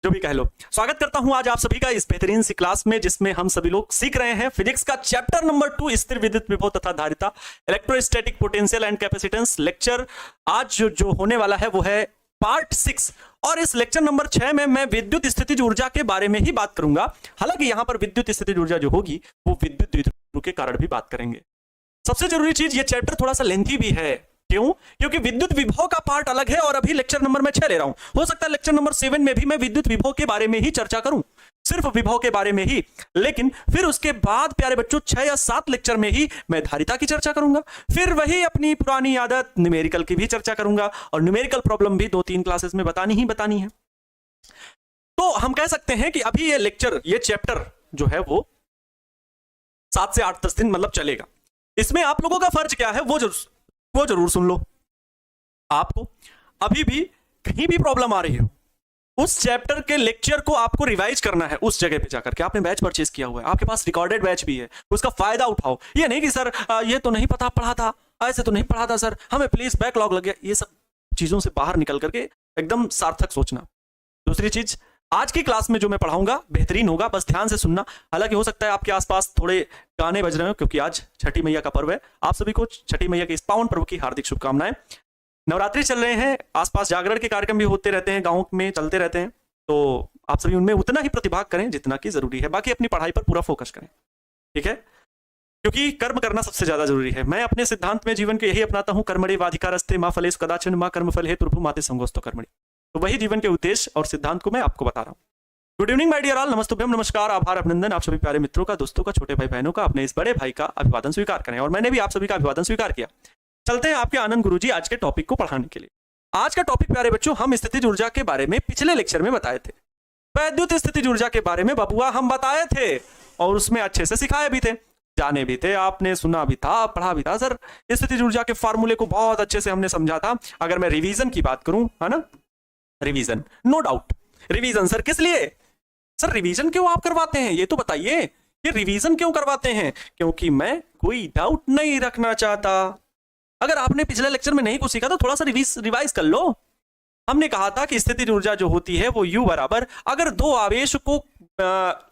जो भी कह लो। स्वागत करता हूं आज आप सभी का इस बेहतरीन सी क्लास में जिसमें हम सभी लोग सीख रहे हैं फिजिक्स का चैप्टर नंबर 2 स्थिर विद्युत विभव तथा धारिता, electrostatic potential and capacitance. Lecture आज जो होने वाला है वो है पार्ट 6 और इस लेक्चर नंबर 6 में मैं विद्युत स्थितिज ऊर्जा के बारे में ही बात करूंगा। हालांकि यहां पर विद्युत स्थितिज ऊर्जा जो होगी वो विद्युत द्विध्रुव के कारण भी बात करेंगे। सबसे जरूरी चीज, ये चैप्टर थोड़ा सा लेंथी भी है। क्यों? क्योंकि विद्युत विभव का पार्ट अलग है और अभी लेक्चर नंबर मैं 6 ले रहा हूं। हो सकता है लेक्चर नंबर 7 में भी मैं विद्युत विभव के बारे में ही चर्चा करूं, सिर्फ विभव के बारे में ही। लेकिन फिर उसके बाद प्यारे बच्चों 6 या 7 लेक्चर में ही मैं धारिता की चर्चा करूंगा। फिर वही अपनी पुरानी आदत न्यूमेरिकल की भी चर्चा करूंगा और न्यूमेरिकल प्रॉब्लम भी 2-3 क्लासेस में बतानी है। तो हम कह सकते हैं कि अभी ये चैप्टर जो है वो 7 से 8-10 दिन मतलब चलेगा। इसमें आप लोगों का फर्ज क्या है वो जरूर सुन लो। आपको अभी भी कहीं भी प्रॉब्लम आ रही हो, उस चैप्टर के लेक्चर को आपको रिवाइज करना है। उस जगह पे जाकर के आपने बैच परचेज किया हुआ है, आपके पास रिकॉर्डेड बैच भी है, उसका फायदा उठाओ। ये नहीं कि सर ये तो नहीं पता पढ़ा था, ऐसे तो नहीं पढ़ा था सर, हमें प्लीज बैकलॉग लग गया। ये सब चीजों से बाहर निकल करके एकदम सार्थक सोचना। दूसरी चीज, आज की क्लास में जो मैं पढ़ाऊंगा बेहतरीन होगा, बस ध्यान से सुनना। हालांकि हो सकता है आपके आसपास थोड़े गाने बज रहे हो क्योंकि आज छठी मैया का पर्व है। आप सभी को छठी मैया के इस पावन पर्व की हार्दिक शुभकामनाएं। नवरात्रि चल रहे हैं, आसपास जागरण के कार्यक्रम भी होते रहते हैं, गाँव में चलते रहते हैं, तो आप सभी उनमें उतना ही प्रतिभाग करें जितना कि जरूरी है। बाकी अपनी पढ़ाई पर पूरा फोकस करें, ठीक है? क्योंकि कर्म करना सबसे ज्यादा जरूरी है। मैं अपने सिद्धांत में जीवन के यही अपनाता हूं, कर्मणि वाधिकारस्ते मां फलेषु कदाचन मां कर्मफल हेतुर्भु माते संगोस्तो कर्मणि। तो वही जीवन के उद्देश्य और सिद्धांत को मैं आपको बता रहा हूं। Good evening my dear all, नमस्तुभ्यम, नमस्कार, आभार, अभिनंदन। आप सभी प्यारे मित्रों का, दोस्तों का, छोटे भाई बहनों का, अपने इस बड़े भाई का अभिवादन स्वीकार करें और मैंने भी आप सभी का अभिवादन स्वीकार किया। चलते हैं आपके आनंद गुरुजी आज के टॉपिक को पढ़ाने के लिए। आज का टॉपिक प्यारे बच्चों, हम स्थितिज ऊर्जा के बारे में पिछले लेक्चर में बताए थे। वैद्युत स्थितिज ऊर्जा के बारे में बबुआ हम बताए थे और उसमें अच्छे से सिखाए भी थे, जाने भी थे, आपने सुना भी था, पढ़ा भी था। सर स्थितिज ऊर्जा के फार्मूले को बहुत अच्छे से हमने समझा था। अगर मैं रिवीजन की बात करूं, है ना, revision, no doubt revision. Sir किस लिए? सर रिवीजन क्यों आप करवाते हैं ये तो बताइए। ये रिवीजन क्यों करवाते हैं? क्योंकि मैं कोई डाउट नहीं रखना चाहता। अगर आपने पिछले लेक्चर में नहीं कुछ सीखा तो थोड़ा सा रिवाइज कर लो। हमने कहा था कि स्थितिज ऊर्जा जो होती है वो U बराबर, अगर दो आवेश को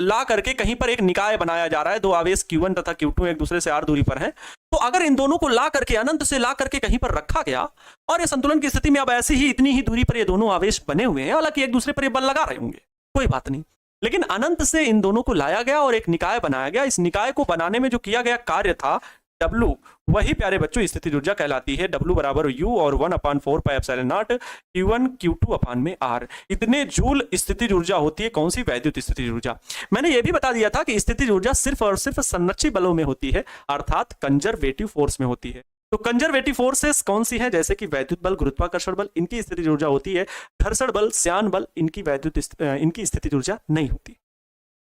ला करके कहीं पर एक निकाय बनाया जा रहा है, दो आवेश Q1 तथा Q2 एक दूसरे से r दूरी पर हैं, तो अगर इन दोनों को ला करके, अनंत से ला करके कहीं पर रखा गया और ये संतुलन की स्थिति में अब ऐसी ही इतनी ही दूरी पर ये दोनों आवेश बने हुए हैं, हालांकि एक दूसरे पर ये बल लगा रहे होंगे, कोई बात नहीं, लेकिन अनंत से इन दोनों को लाया गया और एक निकाय बनाया गया। इस निकाय को बनाने में जो किया गया कार्य था W, वही प्यारे बच्चों स्थितिज ऊर्जा कहलाती है। W बराबर U और 1/4 pi epsilon not Q1 Q2 अपान में R। इतने जूल स्थितिज ऊर्जा होती है। कौन सी? वैद्युत स्थितिज ऊर्जा। मैंने ये भी बता दिया था कि स्थितिज ऊर्जा सिर्फ और सिर्फ संरक्षी बलों में होती है, अर्थात कंजर्वेटिव फोर्स में होती है। तो कंजर्वेटिव फोर्सेस कौन सी है? जैसे कि वैद्युत बल, गुरुत्वाकर्षण बल, इनकी स्थितिज ऊर्जा होती है। घर्षण बल, श्यान बल, इनकी स्थितिज ऊर्जा नहीं होती।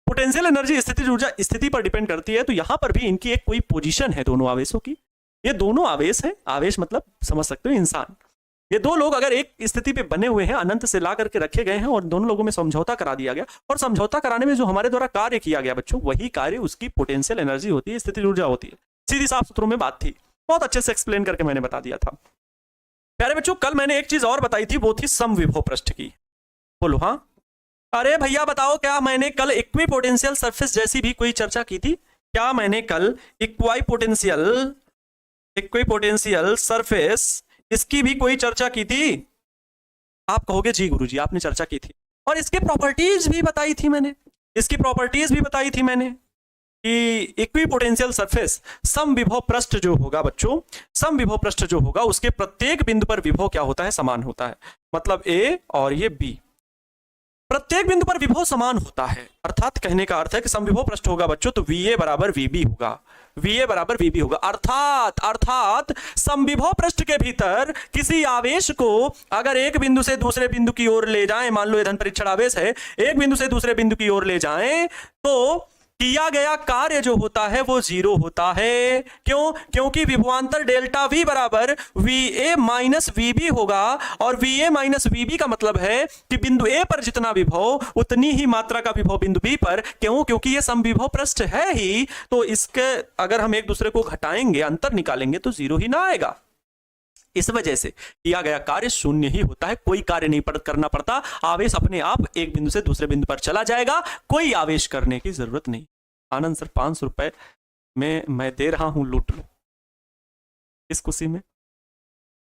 पोटेंशियल एनर्जी स्थितिज ऊर्जा स्थिति पर डिपेंड करती है, तो यहां पर भी इनकी एक कोई पोजीशन है दोनों आवेशों की। ये दोनों आवेश हैं, आवेश मतलब समझ सकते हो इंसान। ये दो लोग अगर एक स्थिति पे बने हुए हैं, अनंत से ला करके रखे गए हैं और दोनों लोगों में समझौता करा दिया गया, और समझौता कराने में जो हमारे द्वारा कार्य किया गया बच्चों, वही कार्य उसकी पोटेंशियल एनर्जी होती है, स्थितिज ऊर्जा होती है। सीधी साफ सूत्रों में बात थी, बहुत अच्छे से एक्सप्लेन करके मैंने बता दिया था। प्यारे बच्चों कल मैंने एक चीज और बताई थी, वो थी समविभव पृष्ठ की। बोलो हाँ। अरे भैया बताओ, क्या मैंने कल इक्विपोटेंशियल सरफेस जैसी भी कोई चर्चा की थी? क्या मैंने कल इक्विपोटेंशियल सरफेस इसकी भी कोई चर्चा की थी? आप कहोगे जी गुरुजी आपने चर्चा की थी, और इसके प्रॉपर्टीज भी बताई थी मैंने। कि इक्विपोटेंशियल सरफेस समविभव पृष्ठ जो होगा बच्चों, समविभव पृष्ठ जो होगा उसके प्रत्येक बिंदु पर विभव क्या होता है? समान होता है। मतलब A और ये B, प्रत्येक बिंदु पर विभव समान होता है। अर्थात कहने का अर्थ है कि समविभव पृष्ठ होगा बच्चों तो VA बराबर VB होगा। अर्थात समविभव पृष्ठ के भीतर किसी आवेश को अगर एक बिंदु से दूसरे बिंदु की ओर ले जाएं, मान लो ये धन परीक्षण आवेश है, एक बिंदु से दूसरे बिंदु की ओर ले जाएं, तो किया गया कार्य जो होता है वो 0 होता है। क्यों? क्योंकि विभवांतर डेल्टा V बराबर VA माइनस VB होगा, और VA माइनस VB का मतलब है कि बिंदु A पर जितना विभव उतनी ही मात्रा का विभव बिंदु B पर। क्यों? क्योंकि ये समविभव पृष्ठ है ही, तो इसके अगर हम एक दूसरे को घटाएंगे, अंतर निकालेंगे तो 0 ही ना आएगा। इस वजह से किया गया कार्य शून्य ही होता है, कोई कार्य नहीं करना पड़ता, आवेश अपने आप एक बिंदु से दूसरे बिंदु पर चला जाएगा, कोई आवेश करने की जरूरत नहीं। आनंद सर 500 रुपए में मैं दे रहा हूं, लूट लो। इस खुशी में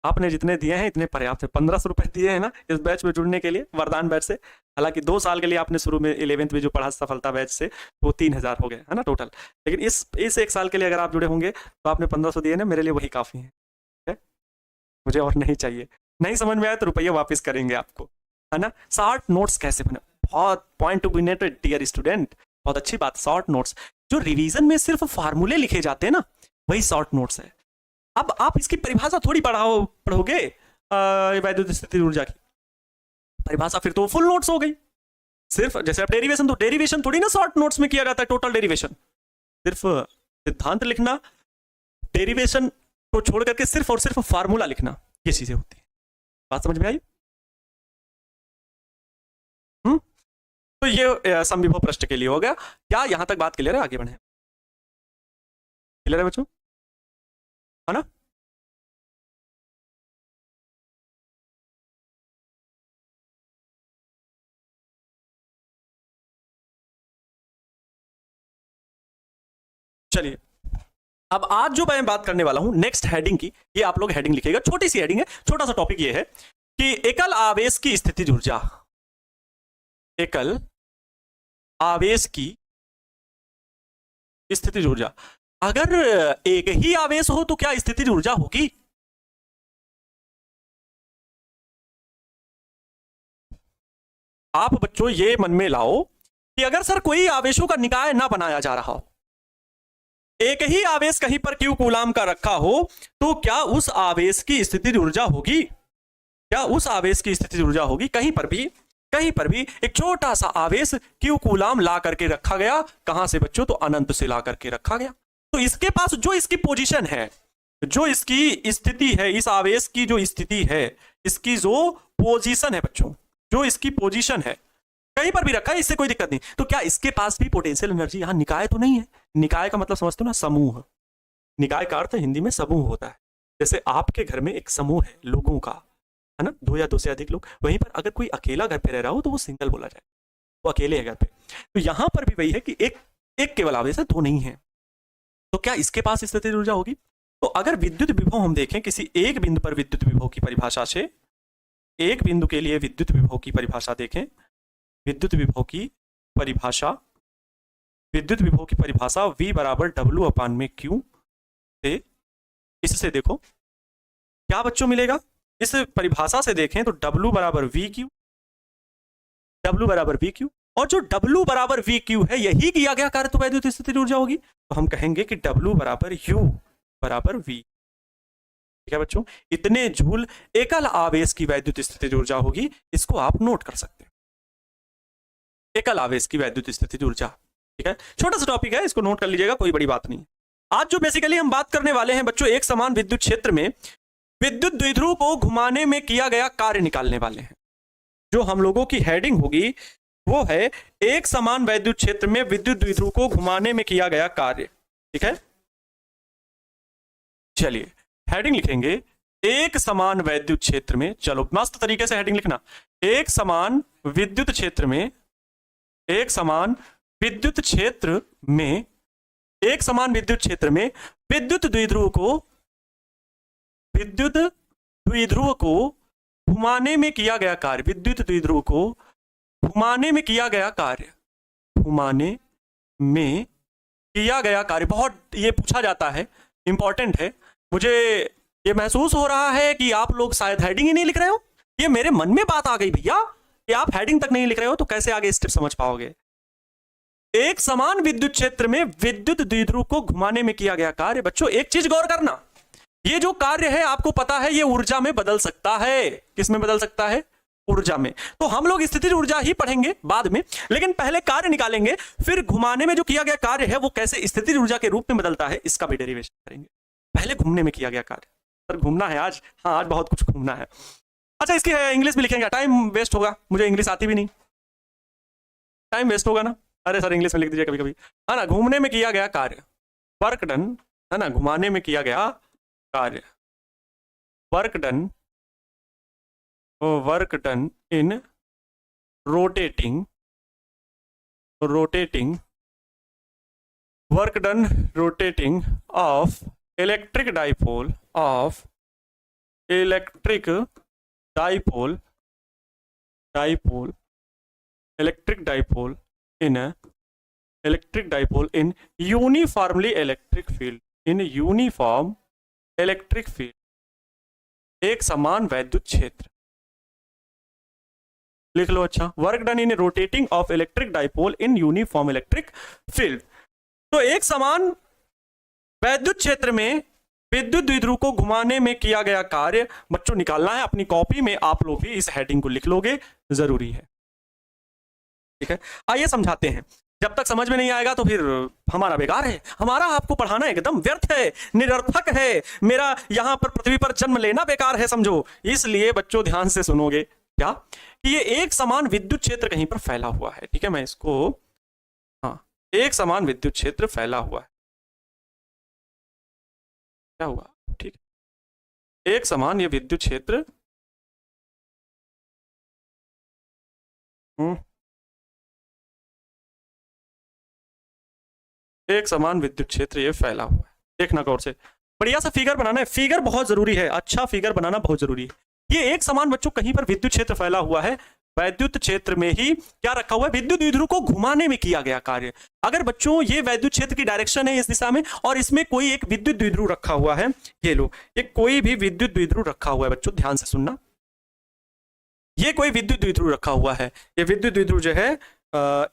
आपने जितने दिए हैं इतने पर्याप्त है। 1500 रुपए दिए हैं ना इस बैच में जुड़ने के लिए, वरदान बैच से। हालांकि 2 साल के लिए आपने शुरू में 11वीं में जो पढ़ा सफलता बैच से, वो 3000 हो गए है ना टोटल। लेकिन इस 1 साल के लिए अगर आप जुड़े होंगे तो आपने 1500 दिए ना, मेरे लिए वही काफी है, मुझे और नहीं चाहिए। नहीं समझ में आया तो रुपये वापस करेंगे आपको, है ना। शॉर्ट नोट्स कैसे बने, बहुत point to be noted dear student, बहुत अच्छी बात। शॉर्ट नोट्स जो रिवीजन में सिर्फ फार्मूले लिखे जाते हैं ना, वही शॉर्ट नोट्स है। अब आप इसकी परिभाषा थोड़ी पढ़ोगे वैद्युत स्थिति ऊर्जा की परिभाषा, फिर तो फुल नोट्स हो गई। सिर्फ जैसे आप डेरिवेशन, तो डेरिवेशन थोड़ी ना शॉर्ट नोट्स में किया जाता है, टोटल डेरिवेशन। सिर्फ सिद्धांत लिखना, डेरिवेशन को छोड़ करके सिर्फ और सिर्फ फार्मूला लिखना, ये चीजें होती है। बात समझ में आई? तो ये समविभव पृष्ठ के लिए हो गया। क्या यहां तक बात क्लियर है? आगे बढ़े। क्लियर है बच्चों, है ना? चलिए, अब आज जो मैं बात करने वाला हूं नेक्स्ट हेडिंग की, ये आप लोग हेडिंग लिखिएगा, छोटी सी हेडिंग है, छोटा सा टॉपिक ये है कि एकल आवेश की स्थितिज ऊर्जा, एकल आवेश की स्थितिज ऊर्जा। अगर एक ही आवेश हो तो क्या स्थितिज ऊर्जा होगी? आप बच्चों ये मन में लाओ कि अगर सर कोई आवेशों का निकाय ना बनाया जा रहा हो, एक ही आवेश कहीं पर क्यू कूलाम का रखा हो, तो क्या उस आवेश की स्थितिज ऊर्जा होगी? क्या उस आवेश की स्थितिज ऊर्जा होगी? कहीं पर भी एक छोटा सा आवेश क्यू कूलाम ला करके रखा गया, कहां से बच्चों? तो अनंत से ला करके रखा गया। तो इसके पास जो इसकी पोजीशन है, जो इसकी स्थिति है, इस आवेश की जो स्थिति है, इसकी जो पोजीशन है बच्चों, जो इसकी पोजीशन है, कहीं पर भी रखा है, इससे कोई दिक्कत नहीं। तो क्या इसके पास भी पोटेंशियल एनर्जी? यहां निकाय तो नहीं है। निकाय का मतलब समझते हो ना, समूह। निकाय का अर्थ हिंदी में समूह होता है। जैसे आपके घर में एक समूह है लोगों का, है ना, 2 या 2 से अधिक लोग। वहीं पर अगर कोई अकेला घर पे रह रहा हो तो वो सिंगल बोला जाए, वो अकेले है घर पे। तो यहां पर भी वही है कि एक केवल आवेश है, 2 नहीं है। तो क्या इसके पास स्थितिज ऊर्जा होगी? तो अगर विद्युत विभव हम देखें किसी एक बिंदु पर, विद्युत विभव की परिभाषा से, एक बिंदु के लिए विद्युत विभव की परिभाषा देखें, विद्युत विभव की परिभाषा, विद्युत विभव की परिभाषा V बराबर W/Q से, इससे देखो क्या बच्चों मिलेगा। इस परिभाषा से देखें तो W बराबर VQ, W बराबर VQ, और जो W बराबर VQ है यही किया गया कार्य तो वैद्युत स्थितिज ऊर्जा होगी। तो हम कहेंगे कि W बराबर U बराबर V। ठीक है बच्चों, इतने जूल एकल आवेश की वैद्युत स्थितिज ऊर्जा होगी। इसको आप नोट कर सकते हैं, एकल आवेश की वैद्युत स्थितिज ऊर्जा। ठीक है, छोटा सा टॉपिक है, इसको नोट कर लीजिएगा, कोई बड़ी बात नहीं। आज जो बेसिकली हम बात करने वाले हैं बच्चों, एक समान विद्युत क्षेत्र में विद्युत द्विध्रुव को घुमाने में किया गया कार्य निकालने वाले हैं। जो हम लोगों की हेडिंग होगी वो है एक समान वैद्युत क्षेत्र में विद्युत द्विध्रुव को घुमाने में किया गया कार्य। ठीक है, चलिए हेडिंग लिखेंगे एक समान वैद्युत क्षेत्र में। चलो मस्त तरीके से हेडिंग लिखना, एक समान विद्युत क्षेत्र में, एक समान विद्युत क्षेत्र में, एक समान विद्युत क्षेत्र में विद्युत द्विध्रुव को घुमाने में किया गया कार्य, विद्युत द्विध्रुव को घुमाने में किया गया कार्य, घुमाने में किया गया कार्य। बहुत ये पूछा जाता है, इंपॉर्टेंट है। मुझे ये महसूस हो रहा है कि आप लोग शायद हेडिंग ही नहीं लिख रहे हो। ये मेरे मन में बात आ गई भैया कि आप हेडिंग तक नहीं लिख रहे हो तो कैसे आगे स्टेप समझ पाओगे। एक समान विद्युत क्षेत्र में विद्युत द्विध्रुव को घुमाने में किया गया कार्य। बच्चों एक चीज गौर करना, ये जो कार्य है आपको पता है ये ऊर्जा में बदल सकता है। किस में बदल सकता है? ऊर्जा में। तो हम लोग स्थितिज ऊर्जा ही पढ़ेंगे बाद में, लेकिन पहले कार्य निकालेंगे, फिर घुमाने में जो किया गया कार्य है वो कैसे स्थितिज ऊर्जा के रूप में बदलता है इसका भी डेरिवेशन करेंगे। पहले घूमने में किया गया कार्य। सर घूमना है आज? हाँ आज बहुत कुछ घूमना है। अच्छा इसकी इंग्लिश में लिखेंगे, टाइम वेस्ट होगा, मुझे इंग्लिश आती भी नहीं, टाइम वेस्ट होगा ना। अरे सर इंग्लिश में लिख दीजिए कभी कभी, है ना। घूमने में किया गया कार्य, वर्क डन, है ना, घुमाने में किया गया कार्य। Work done in rotating of electric dipole in uniformly electric field, एक समान वैद्युत क्षेत्र लिख लो। अच्छा, work done in rotating of electric dipole in uniform electric field. तो एक समान वैद्युत क्षेत्र में विद्युत द्विध्रुव को घुमाने में किया गया कार्य बच्चों निकालना है। अपनी कॉपी में आप लोग भी इस हेडिंग को लिख लोगे, जरूरी है। ठीक है, आइए समझाते हैं। जब तक समझ में नहीं आएगा तो फिर हमारा बेकार है, हमारा आपको पढ़ाना एकदम व्यर्थ है, निरर्थक है, मेरा यहां पर पृथ्वी पर जन्म लेना बेकार है, समझो। इसलिए बच्चों ध्यान से सुनोगे क्या कि ये एक समान विद्युत क्षेत्र कहीं पर फैला हुआ है। ठीक है, मैं इसको, हाँ, एक समान विद्युत क्षेत्र फैला हुआ है। क्या हुआ? ठीक है, एक समान ये विद्युत क्षेत्र एक समान विद्युत क्षेत्र ये फैला हुआ है। देखना गौर से, बढ़िया सा फिगर बनाना है। फिगर बहुत जरूरी है, अच्छा फिगर बनाना बहुत जरूरी है। ये एक समान बच्चों कहीं पर विद्युत क्षेत्र फैला हुआ है, वैद्युत क्षेत्र में ही क्या रखा हुआ है? विद्युत द्विध्रुव को घुमाने में किया गया कार्य। अगर बच्चों ये वैद्युत क्षेत्र की डायरेक्शन है इस दिशा में और इसमें कोई एक विद्युत द्विध्रुव रखा हुआ है, ये लो, ये कोई भी विद्युत द्विध्रुव रखा हुआ है बच्चों, ध्यान से सुनना। ये कोई विद्युत द्विध्रुव रखा हुआ है, ये विद्युत द्विध्रुव जो है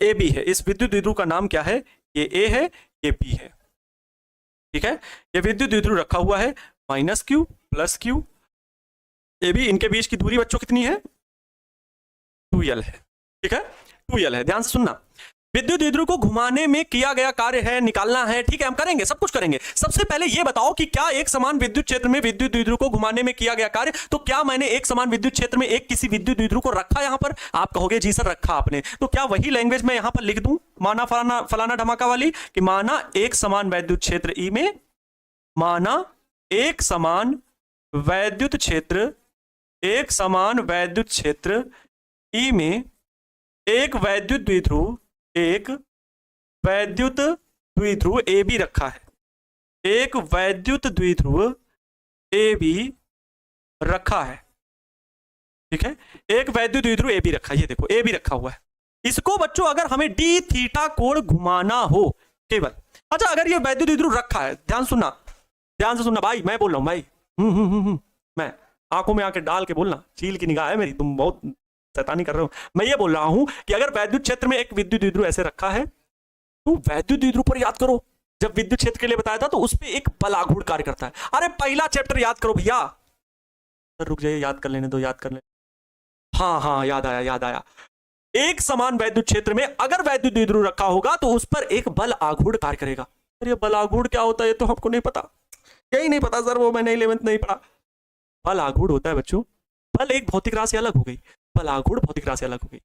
ए बी है। इस विद्युत द्विध्रुव का नाम क्या है? ये ए है, ये बी है। ठीक है, ये विद्युत द्विध्रुव रखा हुआ है, minus q plus q, A B, इनके बीच की दूरी बच्चों कितनी है? 2l है। ठीक है, 2l है, ध्यान से सुनना। विद्युत द्विध्रुव को घुमाने में किया गया कार्य है, निकालना है। ठीक है, हम करेंगे, सब कुछ करेंगे। सबसे पहले ये बताओ कि क्या एक समान विद्युत क्षेत्र में विद्युत द्विध्रुव को घुमाने में किया गया कार्य, तो क्या मैंने एक समान विद्युत क्षेत्र में एक किसी विद्युत द्विध्रुव को रखा यहां पर? आप कहोगे जी सर रखा आपने, तो क्या वही लैंग्वेज मैं यहां पर लिख दूं, माना फलाना धमाका वाली, कि माना एक समान वैद्युत क्षेत्र ई में, माना एक समान वैद्युत क्षेत्र, एक समान वैद्युत क्षेत्र ई में एक वैद्युत द्विध्रुव ए बी रखा है, एक वैद्युत द्विध्रुव ए बी रखा है। ठीक है, एक वैद्युत द्विध्रुव ए बी रखा है, ये देखो ए बी रखा हुआ है। इसको बच्चों अगर हमें डी थीटा कोण घुमाना हो केवल, अच्छा अगर ये वैद्युत द्विध्रुव रखा है, ध्यान सुनना, ध्यान से सुनना भाई, मैं बोल रहा हूं भाई, मैं आंखों में आके डाल के बोलना, चील की निगाह है मेरी, तुम बहुत शैतानी कर रहे हो। मैं ये बोल रहा हूं कि अगर वैद्युत क्षेत्र में एक विद्युत द्विध्रुव ऐसे रखा है, तो वैद्युत द्विध्रुव पर याद करो, जब विद्युत क्षेत्र के लिए बताया था तो उस पर एक बल आघूर्ण कार्य करता है। अरे पहला चैप्टर याद करो भैया, रुक जाइए, याद कर लेने दो, याद कर लेने। हाँ, याद आया। एक समान वैद्युत क्षेत्र में अगर वैद्युत द्विध्रुव रखा होगा तो उस पर एक बल आघूर्ण कार्य करेगा। अरे बल आघूर्ण क्या होता है ये तो हमको नहीं पता, यही नहीं पता सर, वो मैंने 11th नहीं पढ़ा। बल आघूर्ण होता है बच्चों, बल एक भौतिक राशि अलग हो गई, बल आघूर्ण भौतिक राशि अलग हो गई।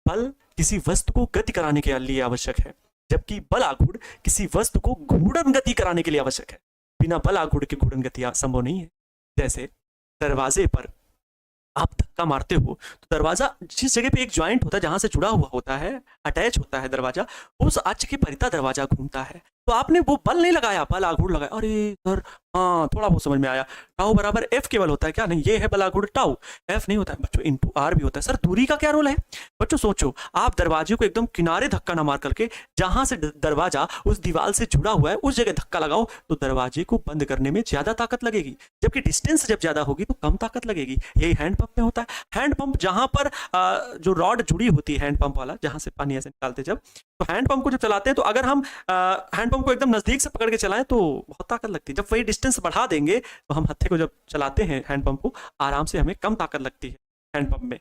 बल किसी वस्तु को गति कराने के लिए आवश्यक है, जबकि बल आघूर्ण किसी वस्तु को घूर्णन गति कराने के लिए आवश्यक है। बिना बल आघूर्ण के घूर्णन गति संभव नहीं है। जैसे दरवाजे पर आप धक्का मारते हो तो दरवाजा जिस जगह पे एक ज्वाइंट होता है, जहां से जुड़ा हुआ होता है, अटैच होता है दरवाजा, उस अक्ष के परिता दरवाजा घूमता है। तो आपने वो बल नहीं लगाया, बल आघूर्ण लगाया। अरे सर हाँ, थोड़ा बहुत समझ में आया। टाउ बराबर एफ केवल होता है क्या? नहीं, ये है बल आघूर्ण टाउ, एफ नहीं होता है बच्चों, इनटू आर भी होता है। सर दूरी का क्या रोल है बच्चों? सोचो, आप दरवाजे को एकदम किनारे धक्का ना मार करके, जहां से दरवाजा उस दीवार से जुड़ा हुआ है उस जगह धक्का लगाओ, तो दरवाजे को बंद करने में ज्यादा ताकत लगेगी, जबकि डिस्टेंस जब ज्यादा होगी तो कम ताकत लगेगी। यही हैंडपंप में होता है। हैंडपंप जहां पर जो रॉड जुड़ी होती है हैंडपंप वाला, जहां से पानी ऐसे निकालते जब, तो हैंडपंप को जब चलाते हैं तो अगर हम हैंडपंप को एकदम नजदीक से पकड़ के चलाएं तो बहुत ताकत लगती है। जब वही डिस्टेंस बढ़ा देंगे तो हम हत्थे को जब चलाते हैं हैंडपंप को, आराम से हमें कम ताकत लगती है हैंडपंप में।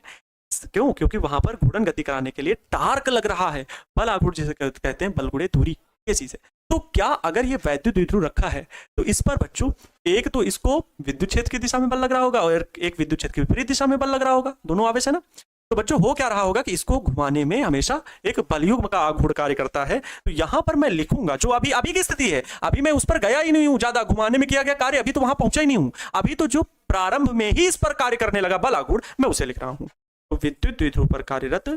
क्यों? क्योंकि वहां पर घूर्णन गति कराने के लिए टार्क लग रहा है। बल आघूर्ण जिसे कहते हैं, बल गुणे दूरी, ये चीज है। तो क्या अगर ये वैद्युत द्विध्रुव रखा है तो इस पर बच्चों एक तो इसको विद्युत क्षेत्र की दिशा में बल लग रहा होगा और एक विद्युत क्षेत्र की विपरीत दिशा में बल लग रहा होगा, दोनों आवेश है ना। तो बच्चों हो क्या रहा होगा कि इसको घुमाने में हमेशा एक बलयुग्म का आघूर्ण कार्य करता है। तो यहां पर मैं लिखूंगा जो अभी की स्थिति है, अभी मैं उस पर गया ही नहीं हूं, ज्यादा घुमाने में किया गया कार्य अभी तो वहां पहुंचा ही नहीं हूं। अभी तो जो प्रारंभ में ही इस पर कार्य करने लगा बल आघूर्ण, मैं उसे लिख रहा हूं। तो विद्युत द्विध्रुव पर कार्यरत,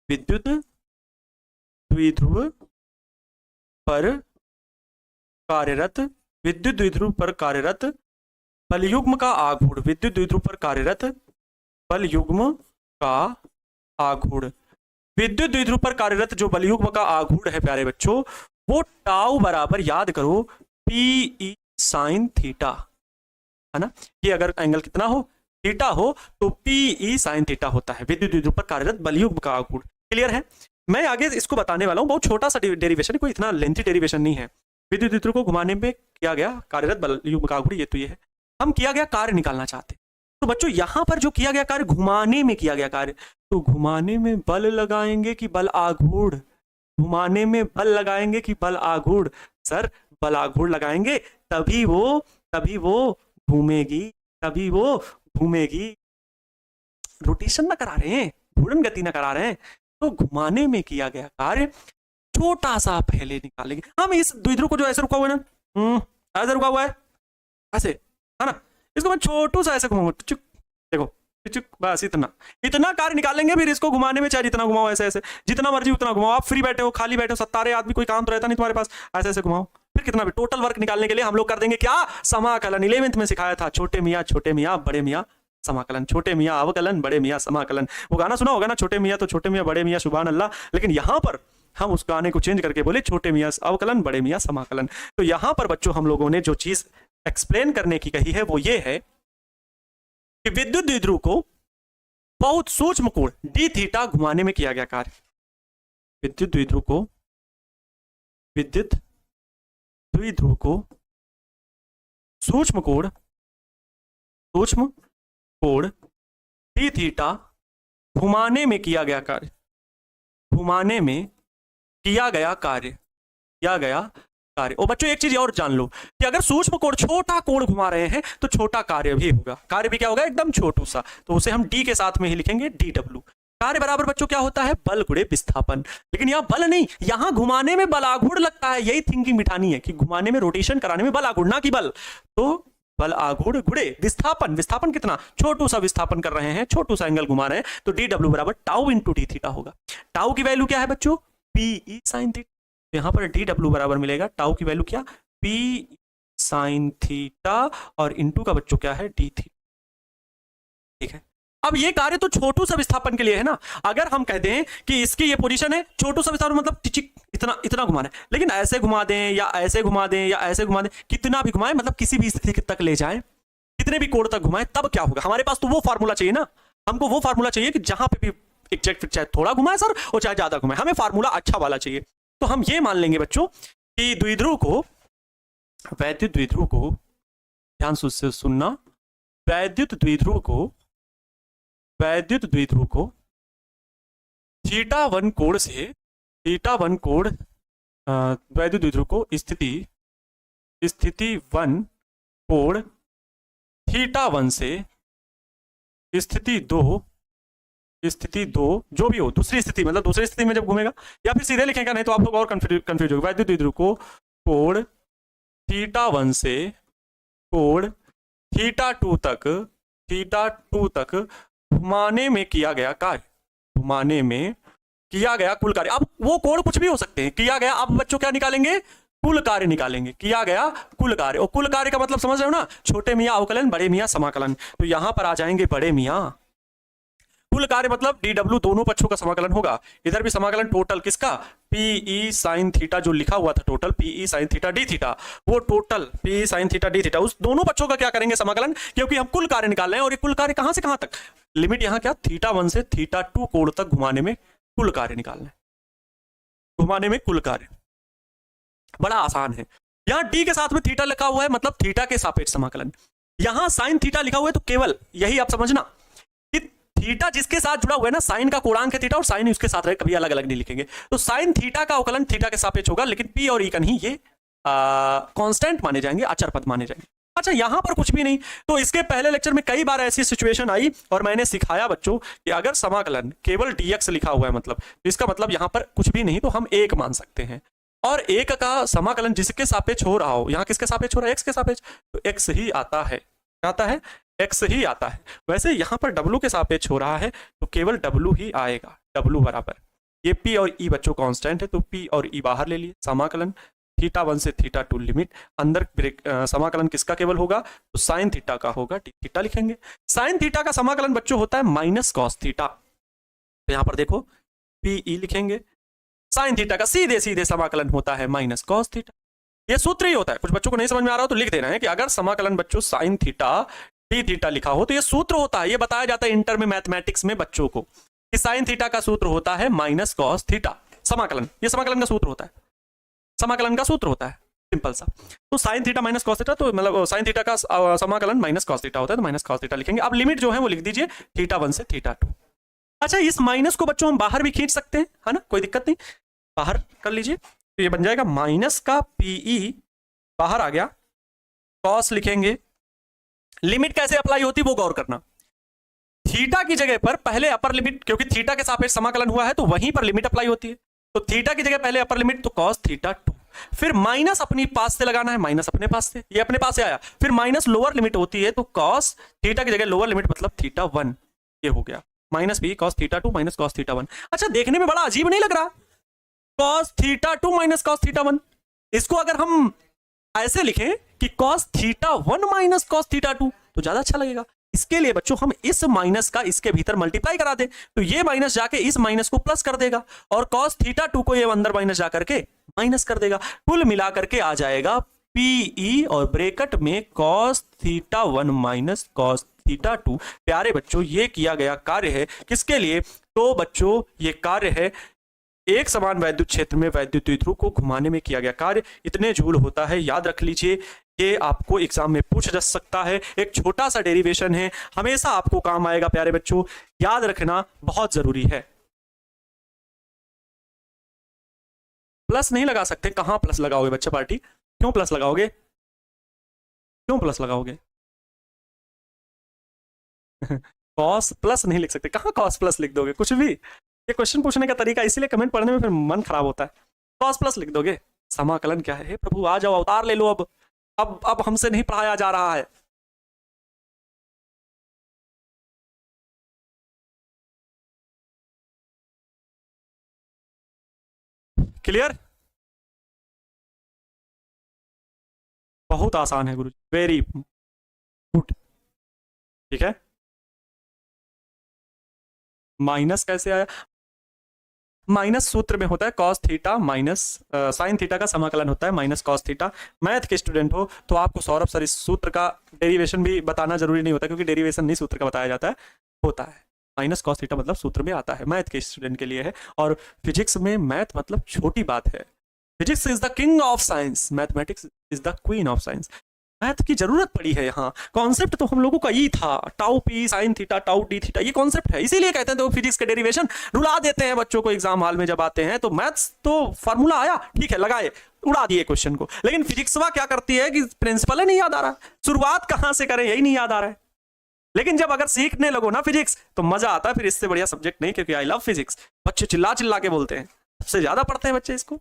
विद्युत द्विध्रुव पर कार्यरत, विद्युत द्विध्रुव पर कार्यरत बलयुग्म का आघूर्ण, विद्युत द्विध्रुव पर कार्यरत बलयुग्म का आघूर्ण, विद्युत द्विध्रुव पर कार्यरत जो बलयुग्म का आघूर्ण है प्यारे बच्चों, वो टाउ बराबर याद करो पी साइन थीटा, है ना। ये अगर एंगल कितना हो, थीटा हो, तो पी साइन थीटा होता है विद्युत द्विध्रुव पर कार्यरत बलयुग्म का आघूर्ण। क्लियर है। मैं आगे इसको बताने वाला हूं, बहुत छोटा सा डेरिवेशन है, कोई इतना लेंथी डेरिवेशन नहीं है। विद्युत द्विध्रुव को घुमाने में किया गया कार्यरत बलयुग्म का आघूर्ण, ये तो ये है। हम किया गया कार्य निकालना चाहते हैं, तो बच्चों यहां पर जो किया गया कार्य घुमाने में किया गया कार्य, तो घुमाने में बल लगाएंगे कि बल आघूर्ण, घुमाने में बल लगाएंगे कि बल आघूर्ण, सर बल आघूर्ण लगाएंगे तभी वो घूमेगी, तभी वो घूमेगी। रोटेशन ना करा रहे हैं, घूर्णन गति ना करा रहे हैं, तो घुमाने में किया गया कार्य छोटा सा पहले निकालेंगे हम। इस द्विध्रुव को जो ऐसे रुका हुआ है ना, ऐसे रुका हुआ है, ऐसे, है ना, इसको मैं छोटू सा ऐसे घुमाऊंगा, चुक, देखो चुक, बस इतना कार्य निकालेंगे। फिर इसको घुमाने में चाहे जितना घुमाओ, ऐसे ऐसे जितना मर्जी उतना घुमाओ। आप फ्री बैठे हो, खाली बैठे हो, सत्तारे आदमी, कोई काम तो रहता नहीं तुम्हारे पास, ऐसे ऐसे घुमाओ। फिर कितना भी टोटल वर्क निकालने के लिए हम लोग कर देंगे क्या, समाकलन। 11th में सिखाया था, छोटे मियाँ बड़े मियाँ समाकलन, छोटे मियाँ अवकलन, बड़े मियाँ समाकलन। वो गाना सुना होगा ना, छोटे मियाँ तो छोटे मियाँ, बड़े मियाँ सुभान अल्लाह। लेकिन यहाँ पर हम उस गाने को चेंज करके बोले छोटे मियाँ अवकलन, बड़े मियाँ समाकलन। तो यहाँ पर बच्चों हम लोगों ने जो चीज एक्सप्लेन करने की कही है वो ये है कि विद्युत द्विध्रुव को बहुत सूक्ष्म कोण डी थीटा घुमाने में किया गया कार्य। विद्युत द्विध्रुव को सूक्ष्म कोण डी थीटा घुमाने में किया गया कार्य, घुमाने में किया गया कार्य। और बच्चों एक चीज और जान लो कि अगर सूक्ष्म कोण छोटा कोण घुमा रहे हैं तो छोटा कार्य भी होगा। कार्य भी क्या होगा, एकदम छोटू सा, तो उसे हम डी के साथ में ही लिखेंगे, डी डब्ल्यू। कार्य बराबर बच्चों क्या होता है, बल गुणे विस्थापन। लेकिन यहाँ बल नहीं, यहाँ घुमाने में बल आघूर्ण लगता है। यही थिंकिंग बिठानी है कि घुमाने में, रोटेशन कराने में बल आघूर्ण, ना कि बल। तो बल आघूर्ण गुणे विस्थापन, विस्थापन कितना, छोटू सा विस्थापन कर रहे हैं, छोटू सा एंगल घुमा रहे हैं, तो डी डब्ल्यू बराबर टाउ इंटू डी थीटा होगा। टाउ की वैल्यू क्या है बच्चों, पी साइन थीटा। तो यहाँ पर डी डब्ल्यू बराबर मिलेगा, टाउ की वैल्यू क्या, पी साइन थीटा, और इंटू का बच्चों क्या है, डी थीटा। ठीक है। अब ये कार्य तो छोटू सा विस्थापन के लिए है ना। अगर हम कहते हैं कि इसकी ये पोजीशन है, छोटू सा विस्थापन मतलब टिचिक इतना घुमाना है, लेकिन ऐसे घुमा दें या ऐसे घुमा दें या ऐसे घुमा दें, कितना भी घुमाएं, मतलब किसी भी स्थिति तक ले जाएं, कितने भी कोण तक घुमाएं, तब क्या होगा, हमारे पास तो वो फार्मूला चाहिए ना। हमको वो फार्मूला चाहिए कि जहां पे भी एग्जैक्ट, चाहे थोड़ा घुमाए सर और चाहे ज्यादा घुमाए, हमें फार्मूला अच्छा वाला चाहिए। तो हम ये मान लेंगे बच्चों कि द्विध्रुव को, वैद्युत द्विध्रुव को, ध्यान से सुनना, वैद्युत द्विध्रुव को थीटा वन कोण से, वैद्युत द्विध्रुव को स्थिति वन कोण थीटा वन से स्थिति दो जो भी हो, दूसरी स्थिति मतलब दूसरी स्थिति में जब घूमेगा, या फिर सीधे लिखेगा, नहीं तो आप लोग और कंफ्यूज होगा। वैद्युत द्विध्रुव को कोण थीटा वन से कोण थीटा टू तक घुमाने में किया गया कार्य, घुमाने में किया गया कुल कार्य। अब वो कोण कुछ भी हो सकते हैं, किया गया, अब बच्चों क्या निकालेंगे, कुल कार्य निकालेंगे, किया गया कुल कार्य। और कुल कार्य का मतलब समझ रहे हो ना, छोटे मियाँ अवकलन, बड़े मियाँ समाकलन। तो यहां पर आ जाएंगे बड़े मियाँ। कुल कार्य मतलब डी डब्ल्यू, दोनों पक्षों का समाकलन होगा। इधर भी समाकलन टोटल किसका, पी साइन थीटा जो लिखा हुआ था, total P sine theta D theta, वो total P sine theta D theta, उस दोनों पक्षों का क्या करेंगे, समाकलन। क्योंकि हम कुल कार्य निकाल रहे हैं, और ये कुल कार्य कहां से कहां तक, लिमिट यहां क्या, थीटा वन से थीटा टू कोण तक घुमाने में कुल कार्य निकालना है, घुमाने में कुल कार्य। बड़ा आसान है। यहां डी के साथ में थीटा लिखा हुआ है, मतलब थीटा के सापेक्ष समाकलन। यहां साइन थीटा लिखा हुआ है, तो केवल यही आप समझना कि थीटा जिसके साथ जुड़ा हुआ है ना, साइन का कोणांक है थीटा, और साइन उसके साथ रहे, कभी अलग अलग नहीं लिखेंगे। तो साइन थीटा का अवकलन थीटा के सापेक्ष होगा, लेकिन पी और ई का नहीं, ये कांस्टेंट माने जाएंगे, अचर पद माने जाएंगे। अच्छा, यहां पर कुछ भी नहीं। तो इसके पहले लेक्चर में कई बार ऐसी सिचुएशन आई और मैंने सिखाया बच्चों कि अगर समाकलन केवल dx लिखा हुआ है, मतलब तो इसका मतलब यहां पर कुछ भी नहीं, तो हम एक मान सकते हैं। और एक का समाकलन जिसके सापेक्ष हो रहा हो, यहां किसके सापेक्ष हो रहा है, x के सापेक्ष, तो x ही आता है। आता है x ही आता है। वैसे यहाँ पर w के सापेक्ष हो रहा है तो केवल w ही आएगा, w बराबर ये p और e बच्चों कांस्टेंट है तो p और e बाहर ले लिए, समाकलन θ1 से θ2 लिमिट, अंदर समाकलन किसका केवल होगा तो साइन थीटा का होगा, थीटा लिखेंगे। साइन थीटा का समाकलन बच्चों होता है माइनस कॉस थीटा, तो यहां पर देखो पी ई लिखेंगे, साइन थीटा का सीधे सीधे समाकलन होता है माइनस कॉस थीटा। ये सूत्र ही होता है, कुछ बच्चों को नहीं समझ में आ रहा हो तो लिख देना है कि अगर समाकलन बच्चों साइन थीटा डी थीटा लिखा हो तो ये सूत्र होता है, ये बताया जाता है इंटर में मैथमेटिक्स में बच्चों को कि साइन थीटा का सूत्र होता है माइनस कॉस थीटा, समाकलन, ये समाकलन का सूत्र होता है, समाकलन का सूत्र होता है सिंपल सा। तो sine theta minus cos theta, तो मतलब साइन थीटा का समाकलन माइनस कॉस थीटा होता है, तो माइनस कॉस थीटा लिखेंगे। अब लिमिट जो है वो लिख दीजिए θ1 से θ2। अच्छा, इस माइनस को बच्चों हम बाहर भी खींच सकते हैं, है ना, कोई दिक्कत नहीं, बाहर कर लीजिए, तो ये बन जाएगा माइनस का पीई बाहर आ गया, कॉस लिखेंगे। लिमिट कैसे अप्लाई होती वो गौर करना, थीटा की जगह पर पहले अपर लिमिट, क्योंकि थीटा के सापेक्ष समाकलन हुआ है तो वहीं पर लिमिट अप्लाई होती है, तो थीटा की जगह पहले अपर लिमिट तो कॉस θ2, फिर माइनस अपनी पास से लगाना है, माइनस अपने पास से, ये अपने पास से आया, फिर माइनस लोअर लिमिट होती है तो कॉस थीटा की जगह लोअर लिमिट मतलब θ1, ये हो गया minus B cos θ2 minus cos θ1। अच्छा, देखने में बड़ा अजीब नहीं लग रहा, कॉस θ2 माइनस कॉस θ1, इसको अगर हम ऐसे लिखें कि कॉस θ1 माइनस कॉस θ2 तो ज्यादा अच्छा लगेगा। इसके लिए बच्चों हम इस माइनस का इसके भीतर मल्टीप्लाई करा दें, तो ये माइनस जाके इस माइनस को प्लस कर देगा और cos θ2 को ये अंदर माइनस जा करके माइनस कर देगा, कुल मिला करके आ जाएगा पीई और ब्रैकेट में cos θ1 माइनस cos θ2। प्यारे बच्चों, ये किया गया कार्य है किसके लिए, तो बच्चों ये कार्य है एक समान वैद्युत क्षेत्र में वैद्युत द्विध्रुव को घुमाने में किया गया कार्य, इतने जूल होता है, याद रख लीजिए, ये आपको एग्जाम में पूछ जा सकता है, एक छोटा सा डेरिवेशन है, हमेशा आपको काम आएगा प्यारे बच्चों, याद रखना बहुत जरूरी है। प्लस नहीं लगा सकते, कहां प्लस लगाओगे बच्चा पार्टी, क्यों प्लस लगाओगे, क्यों प्लस लगाओगे कॉस प्लस नहीं लिख सकते, कहां कॉस प्लस लिख दोगे, कुछ भी, ये क्वेश्चन पूछने का तरीका, इसीलिए कमेंट पढ़ने में फिर मन खराब होता है, कॉस प्लस लिख दोगे। समाकलन क्या है, हे प्रभु आ जाओ, अवतार ले लो, अब हमसे नहीं पढ़ाया जा रहा है। क्लियर, बहुत आसान है गुरु, वेरी गुड, ठीक है। माइनस कैसे आया, माइनस सूत्र में होता है cos theta minus sine theta का समाकलन होता है माइनस कॉस थीटा। मैथ के स्टूडेंट हो तो आपको सौरभ सर इस सूत्र का डेरिवेशन भी बताना जरूरी नहीं होता, क्योंकि डेरिवेशन नहीं सूत्र का बताया जाता है, होता है माइनस कॉस थीटा मतलब सूत्र में आता है, मैथ के स्टूडेंट के लिए है। और फिजिक्स में मैथ मतलब छोटी बात है, physics is the king of science, mathematics is the queen of science. Math की जरूरत पड़ी है यहाँ, कॉन्सेप्ट तो हम लोगों का ही था, tau P sine theta tau D theta, ये कॉन्सेप्ट है, इसीलिए कहते हैं तो फिजिक्स के डेरिवेशन रुला देते हैं बच्चों को एग्जाम हॉल में जब आते हैं, तो मैथ्स तो फार्मूला आया ठीक है लगाए उड़ा दिए क्वेश्चन को, लेकिन फिजिक्स क्या करती है कि प्रिंसिपल ही नहीं याद आ रहा, शुरुआत कहां से करें यही नहीं याद आ रहा है। लेकिन जब अगर सीखने लगो ना फिजिक्स तो मजा आता है, फिर इससे बढ़िया सब्जेक्ट नहीं, क्योंकि आई लव फिजिक्स, बच्चे चिल्ला चिल्ला के बोलते हैं, सबसे ज्यादा पढ़ते हैं बच्चे इसको।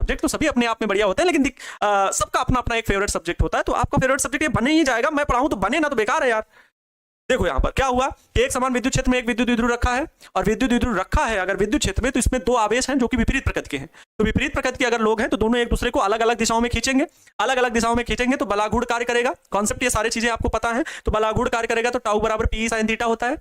सब्जेक्ट तो सभी अपने आप में बढ़िया होते हैं, लेकिन सबका अपना अपना एक फेवरेट सब्जेक्ट होता है, तो आपका फेवरेट सब्जेक्ट ये बने ही जाएगा, मैं पढ़ाऊं तो बने ना तो बेकार है यार। देखो यहाँ पर क्या हुआ कि एक समान विद्युत क्षेत्र में एक विद्युत द्विध्रुव रखा है, और विद्युत द्विध्रुव रखा है अगर विद्युत क्षेत्र में, तो इसमें दो आवेश हैं जो कि विपरीत प्रकृति के हैं, तो विपरीत प्रकृति के अगर लोग हैं तो दोनों एक दूसरे को अलग अलग दिशाओं में खींचेंगे, अलग अलग दिशाओं में खींचेंगे तो बलागुण कार्य करेगा, कॉन्सेप्ट ये सारी चीजें आपको पता है, तो बलागुण कार्य करेगा तो टाउ बराबर पी साइन थीटा होता है,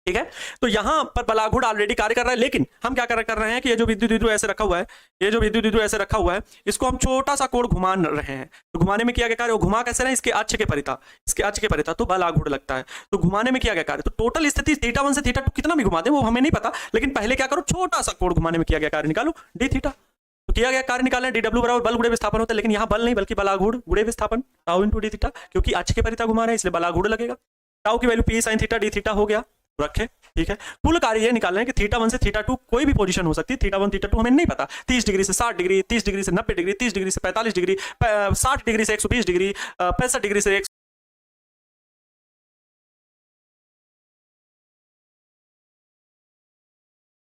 ठीक है। तो यहां पर बलागुण ऑलरेडी कार्य कर रहा है, लेकिन हम क्या कर रहे हैं कि ये जो विद्युत द्विध्रुव ऐसे रखा हुआ है, ये जो विद्युत द्विध्रुव ऐसे रखा हुआ है, इसको हम छोटा सा कोण घुमा रहे हैं, तो घुमाने में किया गया कार्य, वो घुमा कैसे रहे, इसके अक्ष के परिता, इसके अक्ष के परिता तो बलागुण लगता है, तो घुमाने में किया गया कार्य, तो टोटल स्थिति θ1 से θ2 कितना भी घुमा दे वो हमें नहीं पता, लेकिन पहले क्या करो, छोटा सा कोण घुमाने में किया गया कार्य निकालो डी थीटा, तो किया गया कार्य निकालना dw बराबर बल गुणे विस्थापन होता है, लेकिन यहाँ बल नहीं बल्कि बलागुण गुणे विस्थापन टाउ इनटू डी थीटा, क्योंकि अक्ष के परिता घुमा रहे हैं इसलिए बलागुण लगेगा, टाउ की value P sine theta D theta हो गया, रखे, ठीक है। कुल कार्य ये निकालना है कि θ1 से θ2 कोई भी पोजीशन हो सकती है, θ1 θ2 हमें नहीं पता, 30 डिग्री से 60 डिग्री, 30 डिग्री से 90 डिग्री, 30 डिग्री से 45 डिग्री, 60 डिग्री से 120 डिग्री, 65 डिग्री से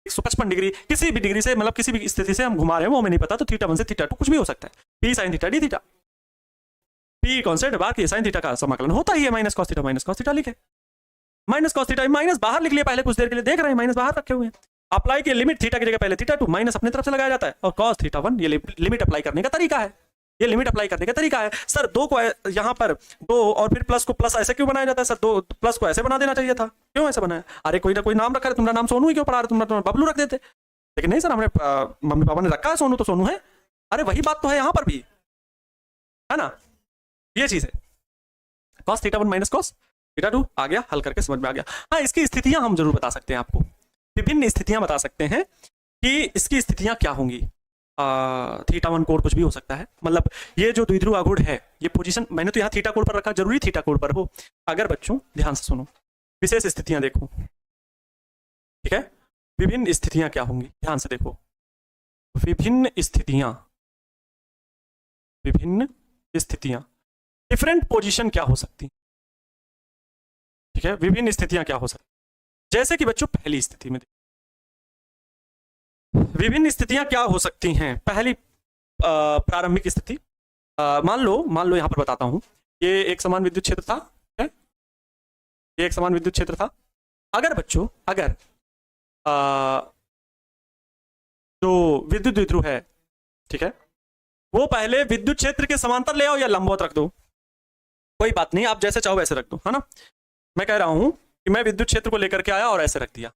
155 डिग्री, किसी भी डिग्री से, मतलब किसी भी स्थिति से हम घुमा रहे हैं वो हमें नहीं पता, तो θ1 से θ2 कुछ भी हो सकता है, P sine theta D theta, P constant है, बाकी साइन थीटा का समाकलन होता ही है माइनस कॉस थीटा लिखे, माइनस कॉस थीटा माइनस बाहर लिख लिया पहले कुछ देर के लिए, देख रहे हैं माइनस बाहर रखे हुए हैं। अप्लाई की लिमिट थीटा की जगह पहले थीटा 2 माइनस अपने तरफ से लगाया जाता है और कॉस थीटा 1 ये लिमिट अप्लाई करने का तरीका है, ये लिमिट अप्लाई करने का तरीका है। सर दो को यहाँ पर दो और फिर प्लस को प्लस ऐसे क्यों बनाया जाता है सर, दो प्लस को ऐसे बना देना चाहिए था, क्यों ऐसे बनाया? अरे कोई ना कोई नाम रखा है, तुम्हारा नाम सोनू ही क्यों पढ़ा रहे, तुम्हारा बबलू रख देते, लेकिन नहीं सर हमने मम्मी पापा ने रखा है सोनू तो सोनू है। अरे वही बात तो है यहाँ पर भी, है ना, ये चीज है। Cos theta 1 minus cos theta 2 आ गया, हल करके समझ में आ गया। हाँ इसकी स्थितियां हम जरूर बता सकते हैं आपको, विभिन्न स्थितियां बता सकते हैं कि इसकी स्थितियां क्या होंगी। थीटा 1 कोड कुछ भी हो सकता है, मतलब ये जो द्विध्रुव आघूर्ण है ये पोजीशन मैंने तो यहाँ थीटा कोड पर रखा, जरूरी थीटा कोड पर हो। अगर बच्चों ध्यान से सुनो, विशेष स्थितियां देखो, ठीक है, विभिन्न स्थितियां क्या होंगी ध्यान से देखो, विभिन्न स्थितियां डिफरेंट पोजीशन क्या हो सकती, ठीक है, विभिन्न स्थितियां क्या हो सकती। जैसे कि बच्चों पहली स्थिति में विभिन्न स्थितियां क्या हो सकती हैं। पहली प्रारंभिक स्थिति, मान लो यहां पर बताता हूं, ये एक समान विद्युत क्षेत्र था, है? ये एक समान विद्युत क्षेत्र था। अगर बच्चों जो विद्युत द्विध्रुव है, ठीक है, वो पहले विद्युत क्षेत्र के समांतर ले आओ या लंबवत रख दो, कोई बात नहीं, आप जैसे चाहो वैसे रख दो, है ना। मैं कह रहा हूं कि मैं विद्युत क्षेत्र को लेकर के आया और ऐसे रख दिया,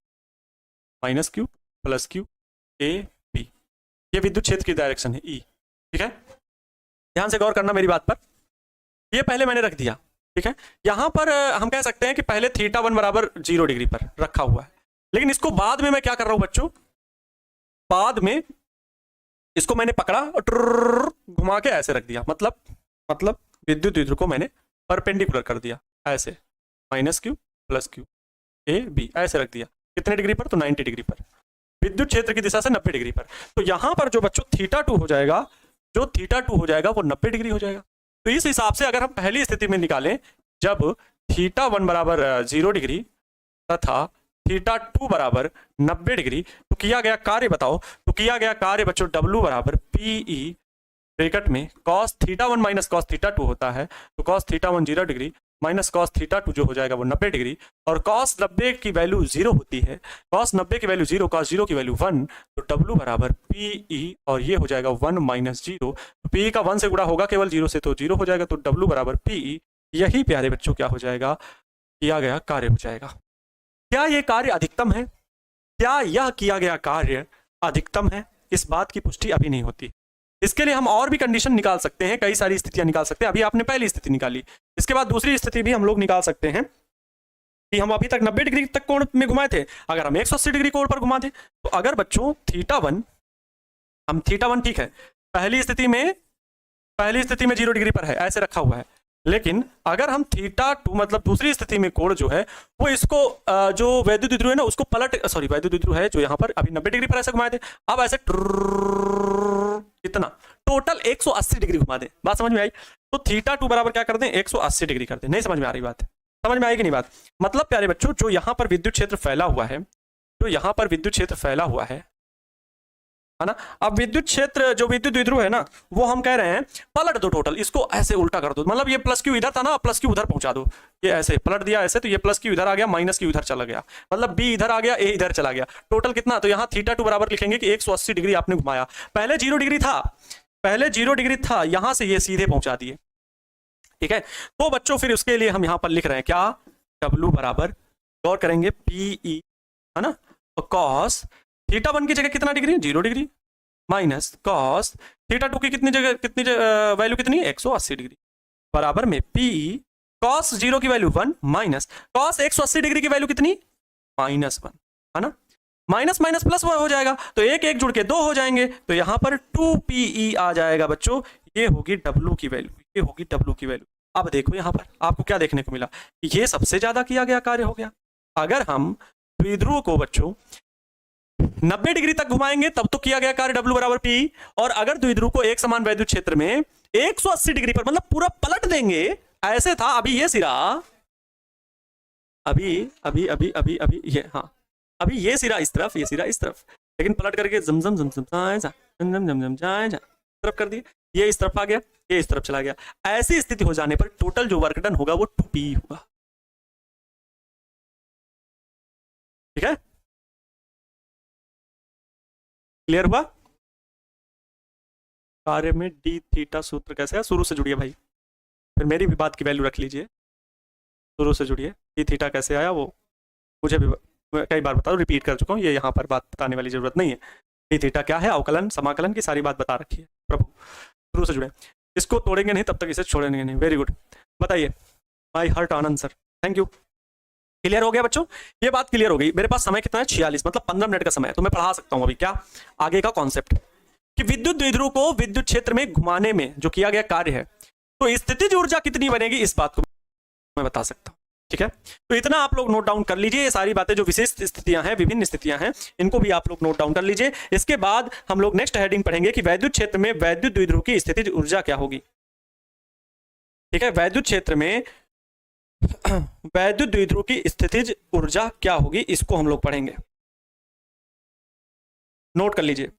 minus q plus q A B, ये विद्युत क्षेत्र की डायरेक्शन है ई, ठीक है, ध्यान से गौर करना मेरी बात पर। ये पहले मैंने रख दिया, ठीक है, यहां पर हम कह सकते हैं कि पहले थीटा 1 बराबर 0 डिग्री पर रखा हुआ है, लेकिन इसको बाद में मैं क्या कर रहा हूं बच्चों, बाद में इसको मैंने पकड़ा और घुमा के ऐसे रख दिया, मतलब विद्युत द्विध्रुव को मैंने परपेंडिकुलर कर दिया ऐसे, minus q plus q A B ऐसे रख दिया। कितने डिग्री पर, तो 90 डिग्री पर, विद्युत क्षेत्र की दिशा से 90 डिग्री पर। तो यहां पर जो बच्चों थीटा 2 हो जाएगा, जो थीटा 2 हो जाएगा वो 90 डिग्री हो जाएगा। तो इस हिसाब से अगर हम पहली स्थिति में निकालें, जब थीटा 1 बराबर 0 डिग्री तथा थीटा 2 बराबर 90 डिग्री, तो किया गया कार्य बताओ, तो किया गया कार्य बच्चों W बराबर PE ब्रैकेट में cos theta 1 minus cos theta 2 होता है, तो cos theta 1 0 degree minus cos theta 2 जो हो जाएगा वो 90 डिग्री, और cos 90 की वैल्यू 0 होती है, cos 90 की वैल्यू 0, cos 0 की वैल्यू 1, तो W बराबर PE और ये हो जाएगा 1 माइनस 0, तो PE का 1 से गुणा होगा केवल 0 से, तो 0 हो जाएगा, तो W बराबर PE, यही प्यारे बच्चों क्या हो जाएगा, किया गया कार्य हो जाएगा। क्या ये कार्य अधिकतम है? क्या यह किया गया कार्य अधिकतम है? इस बात की पुष्टि अभी नहीं होती। इसके लिए हम और भी कंडीशन निकाल सकते हैं, कई सारी स्थितियां निकाल सकते हैं। अभी आपने पहली स्थिति निकाली, इसके बाद दूसरी स्थिति भी हम लोग निकाल सकते हैं कि हम अभी तक 90 डिग्री तक कोण में घुमाए थे, अगर हम 180 डिग्री कोण पर घुमा दे, तो अगर बच्चों थीटा 1, हम थीटा 1 ठीक है पहली स्थिति में 0 डिग्री पर है, ऐसे रखा हुआ है, लेकिन अगर हम थीटा 2 मतलब दूसरी स्थिति में कोण जो है वो इसको जो वैद्युत द्विध्रुव है ना उसको वैद्युत द्विध्रुव है जो यहाँ पर अभी 90 डिग्री पर ऐसे घुमाए थे, अब ऐसे इतना टोटल 180 डिग्री घुमा दे। बात समझ में आई? तो थीटा 2 बराबर क्या कर दें, 180 डिग्री कर दें। नहीं समझ में आ रही बात? समझ में आएगी नहीं बात? मतलब प्यारे बच्चों, जो यहाँ पर विद्युत क्षेत्र फैला हुआ है, है ना, अब विद्युत क्षेत्र जो विद्युत द्विध्रुव है ना वो हम कह रहे हैं पलट दो, टोटल इसको ऐसे उल्टा कर दो, मतलब ये प्लस क्यू इधर था ना, प्लस क्यू उधर पहुंचा दो, ये ऐसे पलट दिया ऐसे, तो ये प्लस क्यू इधर आ गया, माइनस क्यू इधर चला गया, मतलब बी इधर आ गया, ए इधर चला गया, टोटल कितना, तो यहाँ थीटा 2 बराबर लिखेंगे कि 180 डिग्री आपने घुमाया, पहले 0 डिग्री था, यहां से ये सीधे पहुंचा दिए, ठीक है। तो बच्चों फिर उसके लिए हम यहाँ पर लिख रहे हैं क्या, W बराबर गौर करेंगे PE, है ना, तो cos थीटा 1 की जगह कितना degree, 0 degree, minus cos theta 2 की कितनी वैल्यू कितनी, 180 डिग्री, बराबर में PE cos 0 की वैल्यू 1 माइनस cos 180 डिग्री की वैल्यू कितनी, -1, है ना, माइनस माइनस प्लस हो जाएगा, तो एक एक जुड़ के 2 हो जाएंगे, तो यहां पर 2PE आ जाएगा बच्चों, ये होगी W की वैल्यू, अब देखो यहां पर आपको क्या देखने को मिला, ये सबसे ज्यादा किया गया कार्य हो गया। अगर हम द्विध्रुव को बच्चों 90 डिग्री तक घुमाएंगे तब तो किया गया कार्य W बराबर PE, और अगर द्विध्रुव को एक समान वैद्युत क्षेत्र में 180 डिग्री पर मतलब पूरा पलट देंगे, ऐसे था अभी ये सिरा, अभी ये, हाँ अभी ये सिरा इस तरफ, ये सिरा इस तरफ, लेकिन पलट करके जमजम तरफ कर दिए, ये इस तरफ आ गया, ये इस तरफ चला गया। ऐसी स्थिति हो जाने पर टोटल जो वर्क डन होगा वो 2p होगा। ठीक है, क्लियर हुआ? कार्य में डी थीटा सूत्र कैसे है? शुरू से जुड़िए भाई, फिर मेरी भी बात की वैल्यू रख लीजिए। शुरू से जुड़िए। डी थीटा कैसे आया वो मुझे भी कई बार बता दो, रिपीट कर चुका हूँ, ये यहाँ पर बात बताने वाली जरूरत नहीं है। डी थीटा क्या है, अवकलन समाकलन की सारी बात बता रखी है प्रभु। शुरू से जुड़े, इसको तोड़ेंगे नहीं तब तक इसे छोड़ेंगे नहीं। वेरी गुड, बताइए। माई hurt Anand sir, thank you. Clear हो गया बच्चों? ये बात क्लियर हो गई। मेरे पास समय कितना है? 46, मतलब 15 मिनट का समय है, तो मैं पढ़ा सकता हूँ अभी क्या आगे का कॉन्सेप्ट, कि विद्युत द्विध्रुव को विद्युत क्षेत्र में घुमाने में जो किया गया कार्य है, तो स्थितिज ऊर्जा कितनी बनेगी, इस बात को मैं बता सकता हूँ। ठीक है, तो इतना आप लोग नोट डाउन कर लीजिए। ये सारी बातें जो विशेष स्थितियां हैं, विभिन्न स्थितियां हैं, इनको भी आप लोग नोट डाउन कर लीजिए। इसके बाद हम लोग नेक्स्ट हेडिंग पढ़ेंगे कि वैद्युत क्षेत्र में वैद्युत द्विध्रुव की स्थितिज ऊर्जा क्या होगी। ठीक है, वैद्युत क्षेत्र में वैद्युत द्विध्रुव की स्थितिज ऊर्जा क्या होगी, इसको हम लोग पढ़ेंगे। नोट कर लीजिए।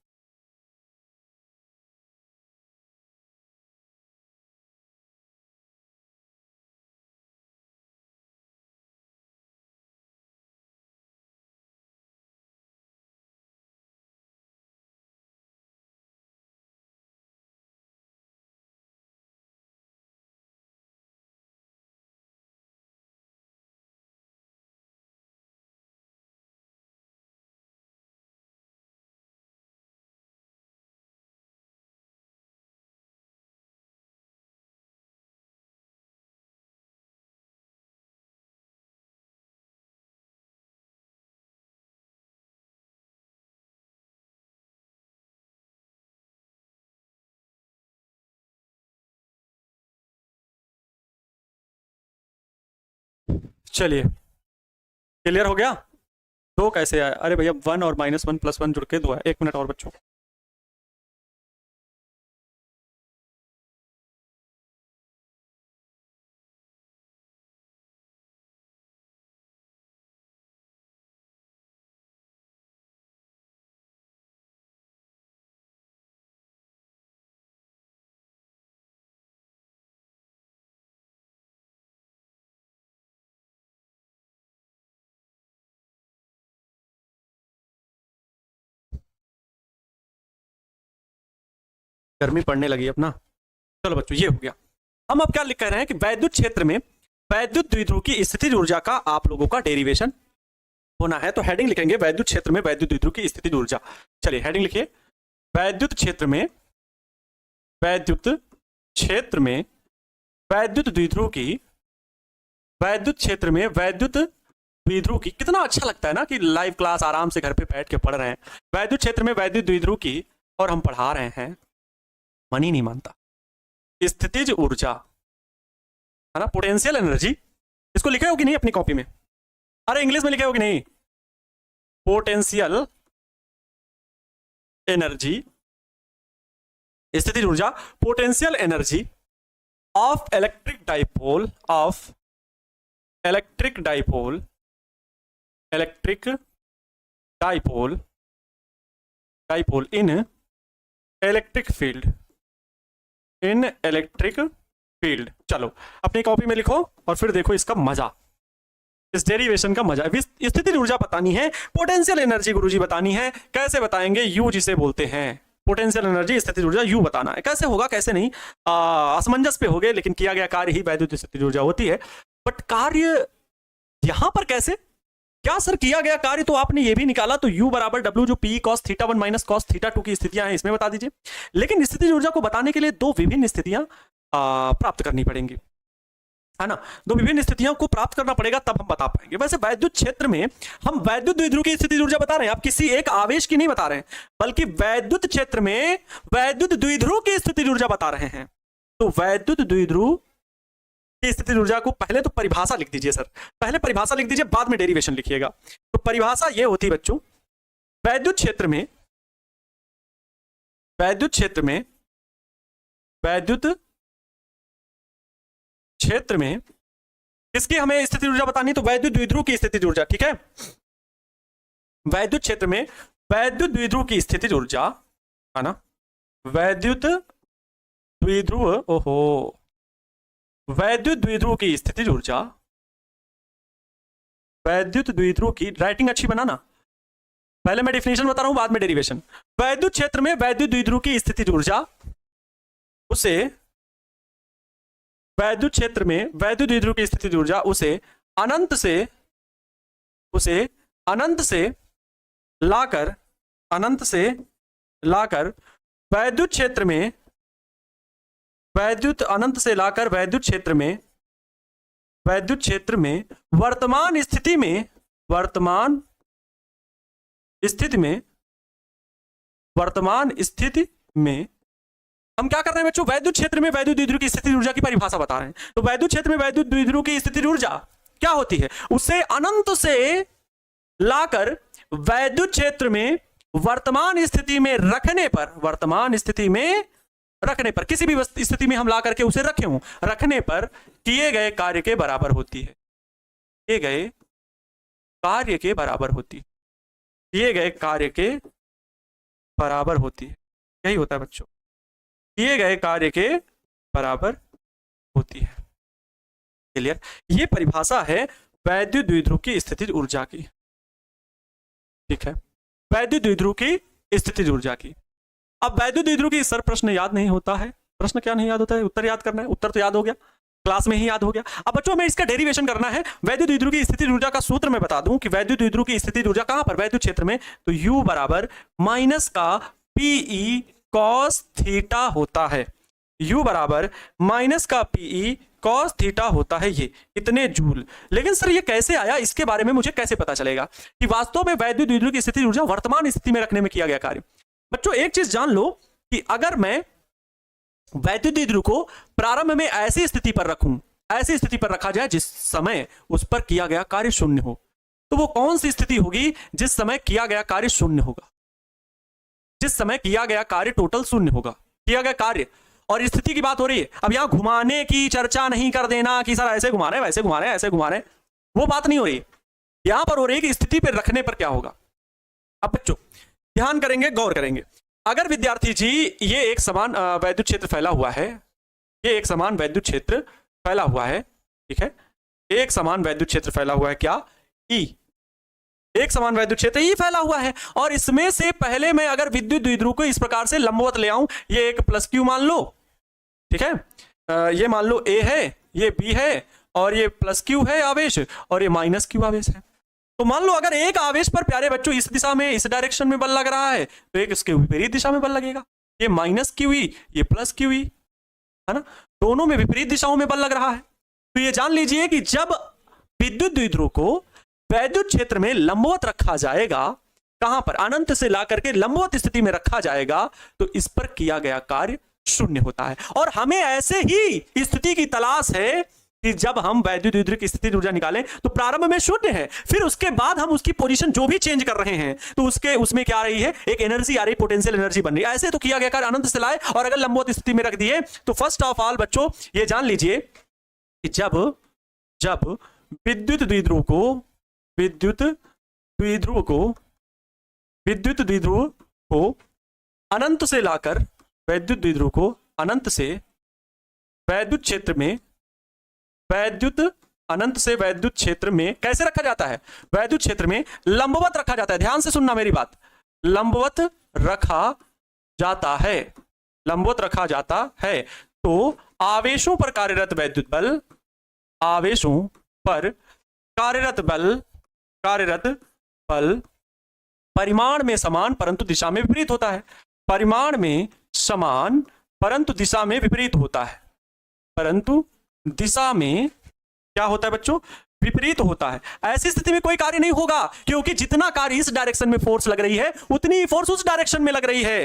चलिए, क्लियर हो गया? दो कैसे आया? अरे भैया 1 और -1 + 1 जुड़ के 2 है। 1 मिनट और बच्चों। गर्मी पड़ने लगी अपना। चलो बच्चों, ये हो गया। हम अब क्या लिख कह रहे हैं कि वैद्युत क्षेत्र में वैद्युत द्विध्रुव की स्थितिज ऊर्जा का आप लोगों का डेरिवेशन होना है। तो हेडिंग लिखेंगे वैद्युत क्षेत्र में वैद्युत द्विध्रुव की स्थितिज ऊर्जा। चलिए हेडिंग लिखिए, वैद्युत क्षेत्र में वैद्युत क्षेत्र में वैद्युत द्विध्रुव की वैद्युत क्षेत्र में वैद्युत द्विध्रुव की। कितना अच्छा लगता है ना कि लाइव क्लास आराम से घर पे बैठ के पढ़ रहे हैं। वैद्युत क्षेत्र में वैद्युत द्विध्रुव की, और हम पढ़ा रहे हैं, मन ही नहीं मानता, स्थितिज ऊर्जा है ना, पोटेंशियल एनर्जी। इसको लिखे हो कि नहीं अपनी कॉपी में? अरे इंग्लिश में लिखे हो कि नहीं? पोटेंशियल एनर्जी, स्थितिज ऊर्जा, potential energy of electric dipole in electric field. चलो अपनी कॉपी में लिखो और फिर देखो इसका मजा, इस डेरिवेशन का मजा। स्थितिज ऊर्जा बतानी है, पोटेंशियल एनर्जी गुरुजी बतानी है। कैसे बताएंगे? यू जिसे बोलते हैं पोटेंशियल एनर्जी, स्थितिज ऊर्जा यू बताना है। कैसे होगा कैसे नहीं, असमंजस पे हो गए, लेकिन किया गया कार्य ही वैद्युत स्थितिज ऊर्जा होती है। बट कार्य यहां पर कैसे, क्या सर किया गया कार्य तो आपने ये भी निकाला, तो U = W जो P cos θ1 - cos θ2 की स्थितियां हैं, इसमें बता दीजिए। लेकिन स्थितिज ऊर्जा को बताने के लिए दो विभिन्न स्थितियां प्राप्त करनी पड़ेंगी, है ना। दो विभिन्न स्थितियों को प्राप्त करना पड़ेगा, तब हम बता पाएंगे। वैसे वैद्युत क्षेत्र में हम वैद्युत द्विध्रुव की स्थितिज ऊर्जा बता रहे हैं, आप किसी एक आवेश की नहीं बता रहे हैं, बल्कि वैद्युत क्षेत्र में वैद्युत द्विध्रुव की स्थितिज ऊर्जा बता रहे हैं। तो वैद्युत द्विध्रुव की स्थितिज ऊर्जा को पहले तो परिभाषा लिख दीजिए सर, पहले परिभाषा लिख दीजिए, बाद में डेरिवेशन लिखिएगा। तो परिभाषा ये होती है बच्चों, वैद्युत क्षेत्र में वैद्युत क्षेत्र में किसकी हमें स्थितिज ऊर्जा बतानी, तो वैद्युत द्विध्रुव की स्थितिज ऊर्जा। ठीक है, वैद्युत क्षेत्र में वैद्युत द्विध्रुव की स्थितिज ऊर्जा, है ना, वैद्युत द्विध्रुव, ओहो, वैद्युत द्विध्रुव की स्थितिज ऊर्जा, वैद्युत द्विध्रुव की, राइटिंग अच्छी बनाना, पहले मैं डेफिनेशन बता रहा हूं बाद में डेरिवेशन। वैद्युत क्षेत्र में वैद्युत द्विध्रुव की स्थितिज ऊर्जा, उसे वैद्युत क्षेत्र में वैद्युत द्विध्रुव की स्थितिज ऊर्जा उसे अनंत से लाकर वैद्युत क्षेत्र में अनंत से लाकर वैद्युत क्षेत्र में वर्तमान स्थिति में हम क्या कर रहे हैं बच्चों, वैद्युत क्षेत्र में वैद्युत द्विध्रुव की स्थितिज ऊर्जा की परिभाषा बता रहे हैं। तो वैद्युत क्षेत्र में वैद्युत द्विध्रुव की स्थितिज ऊर्जा क्या होती है, उसे अनंत से लाकर वैद्युत क्षेत्र में वर्तमान स्थिति में रखने पर किसी भी स्थिति में हम ला करके उसे रखने पर किए गए कार्य के बराबर होती है। किए गए कार्य के बराबर होती है, यही होता है बच्चों, किए गए कार्य के बराबर होती है। क्लियर? ये परिभाषा है वैद्युत द्विध्रुव की स्थितिज ऊर्जा की। ठीक है, वैद्युत द्विध्रुव की स्थितिज ऊर्जा की। अब वैद्युत द्विध्रुव की सर प्रश्न याद नहीं होता है, प्रश्न क्या नहीं याद होता है, उत्तर याद करना है, उत्तर तो याद हो गया, क्लास में ही याद हो गया। अब बच्चों हमें इसका डेरिवेशन करना है। वैद्युत द्विध्रुव की स्थितिज ऊर्जा का सूत्र मैं बता दूं कि वैद्युत द्विध्रुव की स्थितिज ऊर्जा कहां पर, वैद्युत क्षेत्र में, तो U बराबर माइनस का PE cos थीटा होता है। U बराबर माइनस का PE cos थीटा होता है, ये इतने जूल। लेकिन सर ये कैसे आया, इसके बारे में मुझे कैसे पता चलेगा कि वास्तव में वैद्युत द्विध्रुव की स्थितिज ऊर्जा वर्तमान स्थिति में रखने में किया गया कार्य। बच्चों एक चीज जान लो कि अगर मैं वैद्युत द्विध्रुव को प्रारंभ में ऐसी स्थिति पर रखा जाए जिस समय उस पर किया गया कार्य शून्य हो, तो वो कौन सी स्थिति होगी जिस समय किया गया कार्य शून्य होगा, जिस समय किया गया कार्य टोटल शून्य होगा, किया गया कार्य। और स्थिति की बात हो रही है, अब यहां घुमाने की चर्चा नहीं कर देना कि सर ऐसे घुमा रहे वैसे घुमा रहे ऐसे घुमा रहे, वो बात नहीं हो रही, यहां पर हो रही है कि स्थिति पर रखने पर क्या होगा। अब बच्चों ध्यान करेंगे, गौर करेंगे, अगर विद्यार्थी जी ये एक समान वैद्युत क्षेत्र फैला हुआ है, ये एक समान वैद्युत क्षेत्र फैला हुआ है, ठीक है, एक समान वैद्युत क्षेत्र फैला हुआ है, क्या E, एक समान वैद्युत क्षेत्र E फैला हुआ है, और इसमें से पहले मैं अगर विद्युत द्विध्रुव को इस प्रकार से लंबवत ले आऊं, ये एक प्लस Q मान लो, ठीक है, ये मान लो A है, ये B है, और ये प्लस Q है आवेश, और ये माइनस Q आवेश है। तो मान लो अगर एक आवेश पर प्यारे बच्चों इस दिशा में, इस डायरेक्शन में बल लग रहा है, तो एक इसके विपरीत दिशा में बल लगेगा, ये माइनस QE, ये प्लस QE, है ना, दोनों में विपरीत दिशाओं में बल लग रहा है। तो ये जान लीजिए कि जब विद्युत द्विध्रुव को वैद्युत क्षेत्र में लंबवत रखा जाएगा, कहां पर, अनंत से ला करके लंबवत स्थिति में रखा जाएगा, तो इस पर किया गया कार्य शून्य होता है। और हमें ऐसे ही स्थिति की तलाश है कि जब हम वैद्युत द्विध्रुव की स्थितिज ऊर्जा निकालें तो प्रारंभ में शून्य है, फिर उसके बाद हम उसकी पोजीशन जो भी चेंज कर रहे हैं तो उसमें क्या आ रही है, एक एनर्जी आ रही, पोटेंशियल एनर्जी बन रही है। ऐसे तो किया गया कार्य अनंत से लाए और अगर लंबवत स्थिति में रख दिए, तो फर्स्ट ऑफ ऑल बच्चों ये जान लीजिए कि जब विद्युत द्विध्रुव को अनंत से लाकर वैद्युत द्विध्रुव को अनंत से वैद्युत क्षेत्र में कैसे रखा जाता है, वैद्युत क्षेत्र में लंबवत रखा जाता है। ध्यान से सुनना मेरी बात, लंबवत रखा जाता है, तो आवेशों पर कार्यरत वैद्युत बल, आवेशों पर कार्यरत बल परिमाण में समान परंतु दिशा में विपरीत होता है। परिमाण में समान परंतु दिशा में विपरीत होता है, परंतु दिशा में क्या होता है बच्चों, विपरीत होता है। ऐसी स्थिति में कोई कार्य नहीं होगा, क्योंकि जितना कार्य इस डायरेक्शन में फोर्स लग रही है उतनी ही फोर्स उस डायरेक्शन में लग रही है,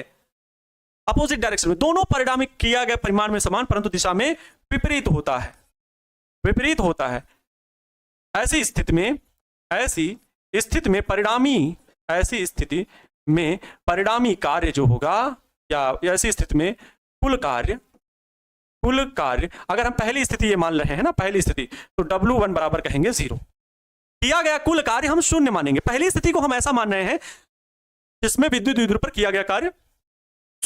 अपोजिट डायरेक्शन में। दोनों परिणाम किया गया परिमाण में समान परंतु दिशा में विपरीत होता है। ऐसी स्थिति में परिणामी कार्य जो होगा, या ऐसी स्थिति में कुल कार्य, अगर हम पहली स्थिति ये मान रहे हैं ना, पहली स्थिति, तो W1 बराबर कहेंगे 0। किया गया कुल कार्य हम शून्य मानेंगे। पहली स्थिति को हम ऐसा मान रहे हैं जिसमें विद्युत द्विध्रुव पर किया गया कार्य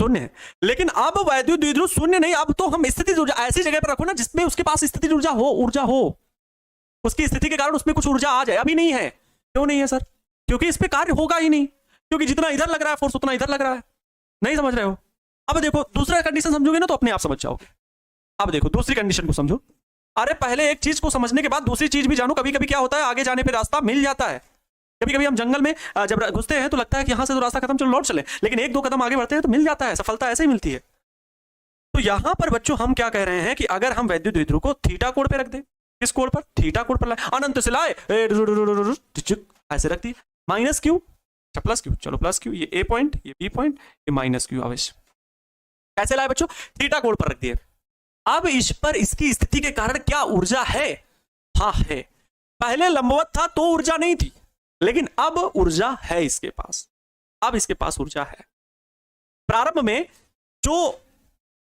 शून्य है। लेकिन अब वैद्युत द्विध्रुव शून्य नहीं, अब तो हम स्थितिज ऊर्जा ऐसी जगह पर रखो ना जिसमें उसके पास स्थितिज ऊर्जा हो, उसकी स्थिति के कारण उसमें कुछ ऊर्जा आ जाए। अभी नहीं है। क्यों नहीं है सर? क्योंकि इस पे कार्य होगा ही नहीं, क्योंकि जितना इधर लग रहा है फोर्स उतना इधर लग रहा है। नहीं समझ रहे हो? अब देखो दूसरा कंडीशन समझोगे ना तो अपने आप समझ जाओगे। अब देखो दूसरी कंडीशन को समझो। अरे पहले एक चीज को समझने के बाद दूसरी चीज भी जानो। कभी कभी क्या होता है, आगे जाने पे रास्ता मिल जाता है। कभी कभी हम जंगल में जब घुसते हैं तो लगता है कि यहां से तो रास्ता खत्म, चलो लौट चले, लेकिन एक दो कदम आगे बढ़ते हैं तो मिल जाता है, सफलता ऐसे ही मिलती है। तो यहां पर बच्चों हम क्या कह रहे हैं कि अगर हम वैद्युत द्विध्रुव को थीटा कोण पे रख दें, किस कोण पर? थीटा कोण पर लाए, अनंत से लाए, ऐसे रख दिए, माइनस क्यू, अच्छा प्लस क्यू, चलो प्लस क्यू, ये ए पॉइंट, ये बी पॉइंट, ये माइनस क्यू अवश्य। कैसे लाए बच्चों? थीटा कोण पर रख दिए। अब इस पर इसकी स्थिति के कारण क्या ऊर्जा है? हाँ है। पहले लंबवत था तो ऊर्जा नहीं थी, लेकिन अब ऊर्जा है इसके पास। अब इसके पास ऊर्जा है। प्रारंभ में जो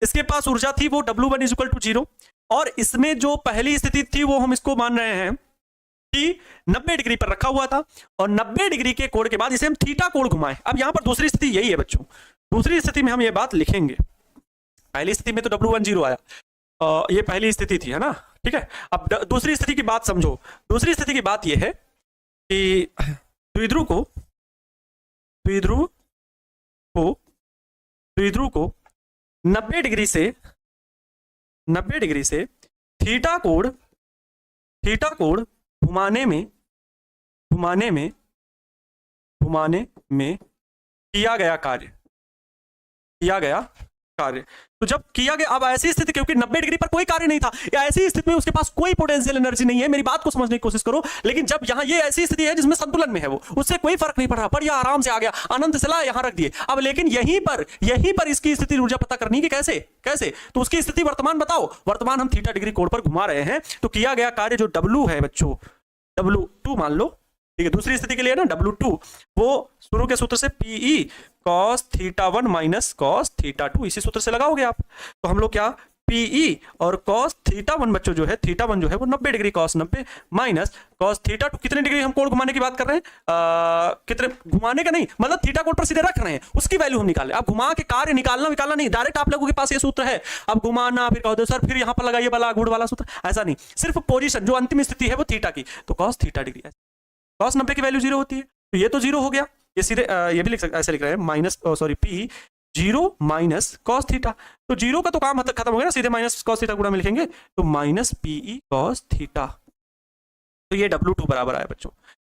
इसके पास ऊर्जा थी वो W1 = 0, और इसमें जो पहली स्थिति थी वो हम इसको मान रहे हैं कि 90 डिग्री पर रखा हुआ था, और 90 डिग्री के कोण के बाद इसे हम थीटा कोण घुमाएं। अब यहां पर दूसरी स्थिति यही है बच्चों। दूसरी स्थिति में हम ये बात लिखेंगे। पहली स्थिति में तो W1 0 आया, ये पहली स्थिति थी, है ना? ठीक है। अब दूसरी स्थिति की बात समझो। दूसरी स्थिति की बात यह है कि द्विध्रुव को 90 डिग्री से थीटा कोण घुमाने में किया गया कार्य। तो जब किया गया, अब ऐसी स्थिति, क्योंकि 90 डिग्री पर कोई कार्य नहीं था, या ऐसी स्थिति में उसके पास कोई पोटेंशियल एनर्जी नहीं है। मेरी बात को समझने की कोशिश करो। लेकिन जब यहां ये ऐसी स्थिति है जिसमें संतुलन में है, वो उससे कोई फर्क नहीं पड़ रहा, पर यह आराम से आ गया, अनंत से लाया यहां रख दिए। अब लेकिन यहीं पर इसकी स्थिति ऊर्जा पता करनी कि कैसे तो उसकी स्थिति वर्तमान बताओ। वर्तमान हम थीटा डिग्री कोण पर घुमा रहे हैं, तो किया गया कार्य जो W है बच्चों, W2 मान लो, ठीक है। दूसरी स्थिति के लिए ना W2, वो शुरू के सूत्र से PE cos θ1 माइनस cos θ2, इसी सूत्र से लगाओगे आप। तो हम लोग क्या, PE और cos θ1 बच्चों जो है, θ1 जो है वो 90 डिग्री cos 90 माइनस cos θ2, कितने डिग्री हम कोण घुमाने की बात कर रहे हैं? कितने घुमाने का नहीं, मतलब थीटा कोण पर सीधे रख रहे हैं, उसकी वैल्यू हम निकाले। अब घुमा के कार्य निकालना नहीं, डायरेक्ट आप लोगों के पास ये सूत्र है। अब घुमाना, फिर कहो सर फिर यहां पर लगाइए वाला गुड़ वाला सूत्र, ऐसा नहीं। सिर्फ पोजीशन जो अंतिम स्थिति है वो थीटा की, तो cos θ डिग्री, cos 90 की वैल्यू 0 होती है, तो ये तो 0 हो गया। ये सीधे ये भी लिख सकते, ऐसे लिख रहे हैं, minus sorry P 0 minus cos θ। तो 0 का तो काम खत्म हो गया ना, सीधे माइनस cos θ गुणा में लिखेंगे, तो माइनस PE cos θ। तो ये W2 बराबर आया बच्चों।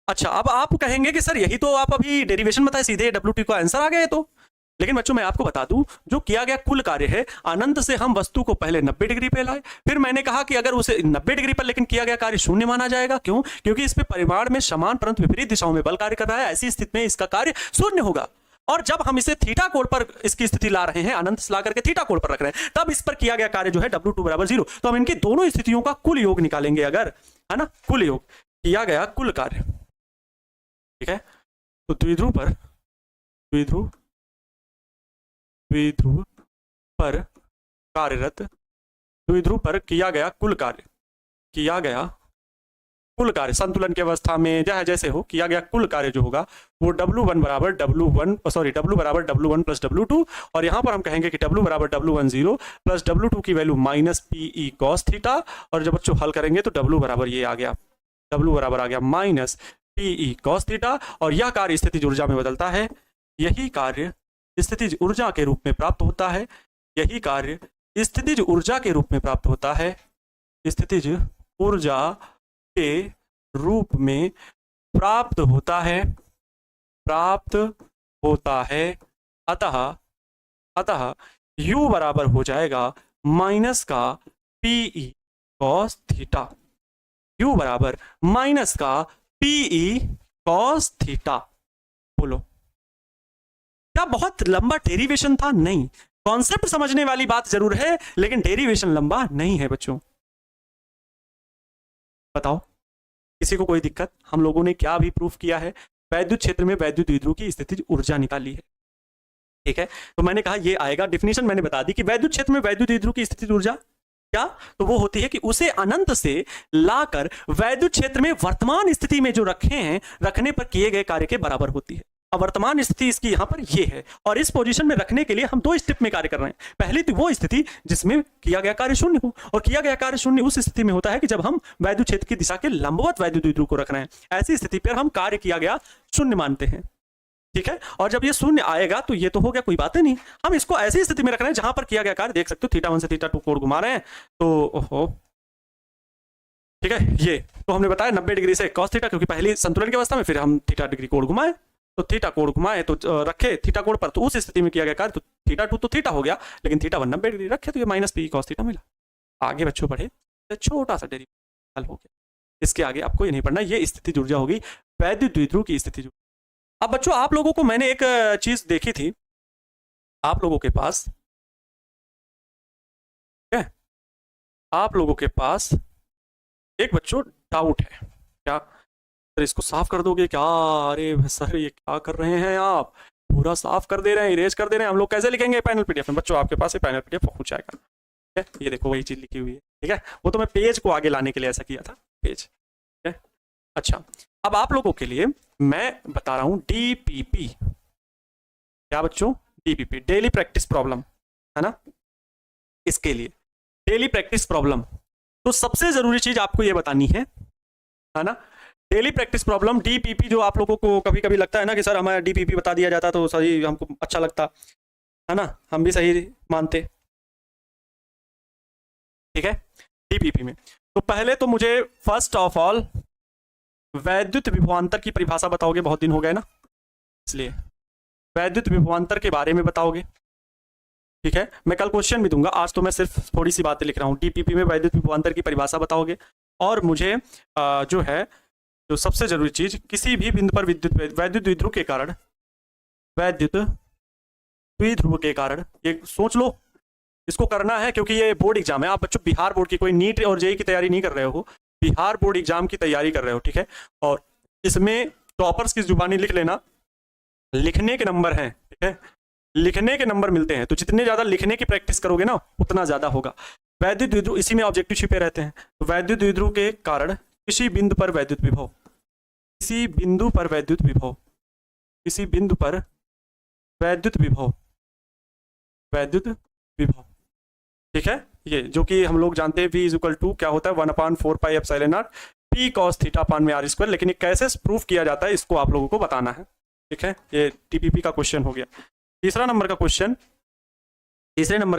अच्छा, अब आप कहेंगे कि सर यही तो आप अभी डेरिवेशन बताए, सीधे W2 का आंसर आ गया। तो लेकिन बच्चों मैं आपको बता दूं, जो किया गया कुल कार्य है, अनंत से हम वस्तु को पहले 90 डिग्री पे लाए, फिर मैंने कहा कि अगर उसे 90 डिग्री पर लेकिन किया गया कार्य शून्य माना जाएगा। क्यों? क्योंकि इस पे परिमाण में समान परंतु विपरीत दिशाओं में बल कार्य कर रहा है, ऐसी स्थिति में इसका कार्य शून्य होगा। और जब हम इसे थीटा कोण पर इसकी स्थिति ला रहे हैं, अनंत से ला करके थीटा कोण पर रख रहे हैं, तब इस पर किया गया कार्य जो है W2 = 0। तो हम इनकी दोनों स्थितियों का कुल योग निकालेंगे, अगर, है ना, कुल योग किया गया कुल कार्य, ठीक है। तो द्विध्रुव पर किया गया कुल कार्य संतुलन की अवस्था में चाहे जैसे हो, किया गया कुल कार्य जो होगा वो W1 बराबर W1 प्लस W2, और यहां पर हम कहेंगे कि W बराबर W1 0 प्लस W2 की वैल्यू माइनस PE cos θ, और जब बच्चों हल करेंगे तो W बराबर ये आ गया, W बराबर आ गया माइनस PE cos θ, और यह कार्य स्थितिज ऊर्जा में बदलता है। यही कार्य स्थितिज ऊर्जा के रूप में प्राप्त होता है। यही कार्य स्थितिज ऊर्जा के रूप में प्राप्त होता है। स्थितिज ऊर्जा के रूप में प्राप्त होता है। अतः U बराबर हो जाएगा माइनस का PE cos θ। U बराबर माइनस का PE cos θ। बोलो, क्या बहुत लंबा डेरिवेशन था? नहीं, कॉन्सेप्ट समझने वाली बात जरूर है, लेकिन डेरिवेशन लंबा नहीं है बच्चों। बताओ, किसी को कोई दिक्कत? हम लोगों ने क्या भी प्रूफ किया है? वैद्युत क्षेत्र में वैद्युत द्विध्रुव की स्थितिज ऊर्जा निकाली है, ठीक है। तो मैंने कहा ये आएगा, डेफिनेशन मैंने बता दी कि वैद्युत क्षेत्र में वैद्युत द्विध्रुव की स्थितिज ऊर्जा क्या, तो वो होती है कि उसे अनंत से लाकर वैद्युत क्षेत्र में वर्तमान स्थिति में जो रखे हैं, रखने पर किए गए कार्य के बराबर होती है। अब वर्तमान स्थिति इसकी यहाँ पर ये है, और इस पोजीशन में रखने के लिए हम दो स्टेप में कार्य कर रहे हैं। पहली तो वो स्थिति जिसमें किया गया कार्य शून्य हो, और किया गया कार्य शून्य उस स्थिति में होता है कि जब हम वैद्युत क्षेत्र की दिशा के लंबवत वैद्युत द्विध्रुव को रख रहे हैं, ऐसी स्थिति पर हम कार्य किया गया शून्य मानते हैं, ठीक है। और जब ये शून्य आएगा तो ये तो हो गया, कोई बात ही नहीं। हम इसको ऐसी स्थिति में रख रहे हैं जहां पर किया गया कार्य, देख सकते हो थीटा 1 से थीटा 2 कोण घुमा रहे हैं, तो ओहो, ठीक है। ये तो हमने बताया 90 डिग्री से cos थीटा, क्योंकि पहली संतुलन की अवस्था में फिर हम थीटा डिग्री कोण घुमाए, तो थीटा कोण घुमाए तो रखे थीटा कोण पर, तो उस स्थिति में किया गया कार्य तो थीटा 2 तो थीटा हो गया, लेकिन थीटा 1 90 डिग्री रखे तो ये माइनस पी cos थीटा मिला। आगे बच्चों बढ़े तो छोटा सा डेरिवेटिव हल हो गया, इसके आगे आपको ये नहीं पढ़ना। ये स्थिति ऊर्जा होगी वैद्युत द्विध्रुव की स्थिति। अब बच्चों आप लोगों को मैंने एक चीज देखी थी, आप लोगों के पास, ठीक है, आप लोगों के पास एक बच्चों डाउट है क्या, सर इसको साफ कर दोगे क्या? अरे सर ये क्या कर रहे हैं आप, पूरा साफ कर दे रहे हैं, इरेज कर दे रहे हैं, हम लोग कैसे लिखेंगे पैनल पीडीएफ में? बच्चों आपके पास ये पैनल पीडीएफ पहुंच जाएगा, ठीक है। ये देखो वही चीज लिखी हुई है, ठीक है। वो तो मैं पेज को आगे लाने के लिए ऐसा किया था, पेज, ठीक है। अच्छा, अब आप लोगों के लिए मैं बता रहा हूं डीपीपी, क्या बच्चों? डीपीपी, डेली प्रैक्टिस प्रॉब्लम, है ना। इसके लिए डेली प्रैक्टिस प्रॉब्लम, तो सबसे जरूरी चीज आपको ये बतानी है ना, डेली प्रैक्टिस प्रॉब्लम डीपीपी। जो आप लोगों को कभी कभी लगता है ना कि सर हमारा डीपीपी बता दिया जाता तो सही, हमको अच्छा लगता है ना, हम भी सही मानते, ठीक है। डीपीपी में तो पहले तो मुझे फर्स्ट ऑफ ऑल वैद्युत विभवांतर की परिभाषा बताओगे, बहुत दिन हो गए ना, इसलिए वैद्युत विभवांतर के बारे में बताओगे, ठीक है। मैं कल क्वेश्चन भी दूंगा, आज तो मैं सिर्फ थोड़ी सी बातें लिख रहा हूँ। डीपीपी में वैद्युत विभवांतर की परिभाषा बताओगे, और मुझे जो है जो सबसे जरूरी चीज, किसी भी बिंदु पर वैद्युत द्विध्रुव के कारण, वैद्युत द्विध्रुव के कारण, ये सोच लो, इसको करना है क्योंकि ये बोर्ड एग्जाम है। आप बच्चों बिहार बोर्ड की, कोई नीट और जेईई की तैयारी नहीं कर रहे हो, बिहार बोर्ड एग्जाम की तैयारी कर रहे हो, ठीक है। और इसमें टॉपर्स की जुबानी लिख लेना, लिखने के नंबर हैं, ठीक है, लिखने के नंबर मिलते हैं, तो जितने ज्यादा लिखने की प्रैक्टिस करोगे ना उतना ज्यादा होगा। वैद्युत द्विध्रुव, इसी में ऑब्जेक्टिव छिपे रहते हैं। वैद्युत द्विध्रुव के कारण किसी बिंदु पर वैद्युत विभव, किसी बिंदु पर वैद्युत विभव, किसी बिंदु पर वैद्युत विभव, वैद्युत विभव, ठीक है। ये जो कि हम लोग जानते हैं V इक्वल टू क्या होता है, 1/4 pi epsilon not P cos theta upon में R स्क्वायर, लेकिन ये कैसे प्रूफ किया जाता है इसको आप लोगों को बताना है, ठीक है। ये टीपीपी का क्वेश्चन हो गया। तीसरे नंबर का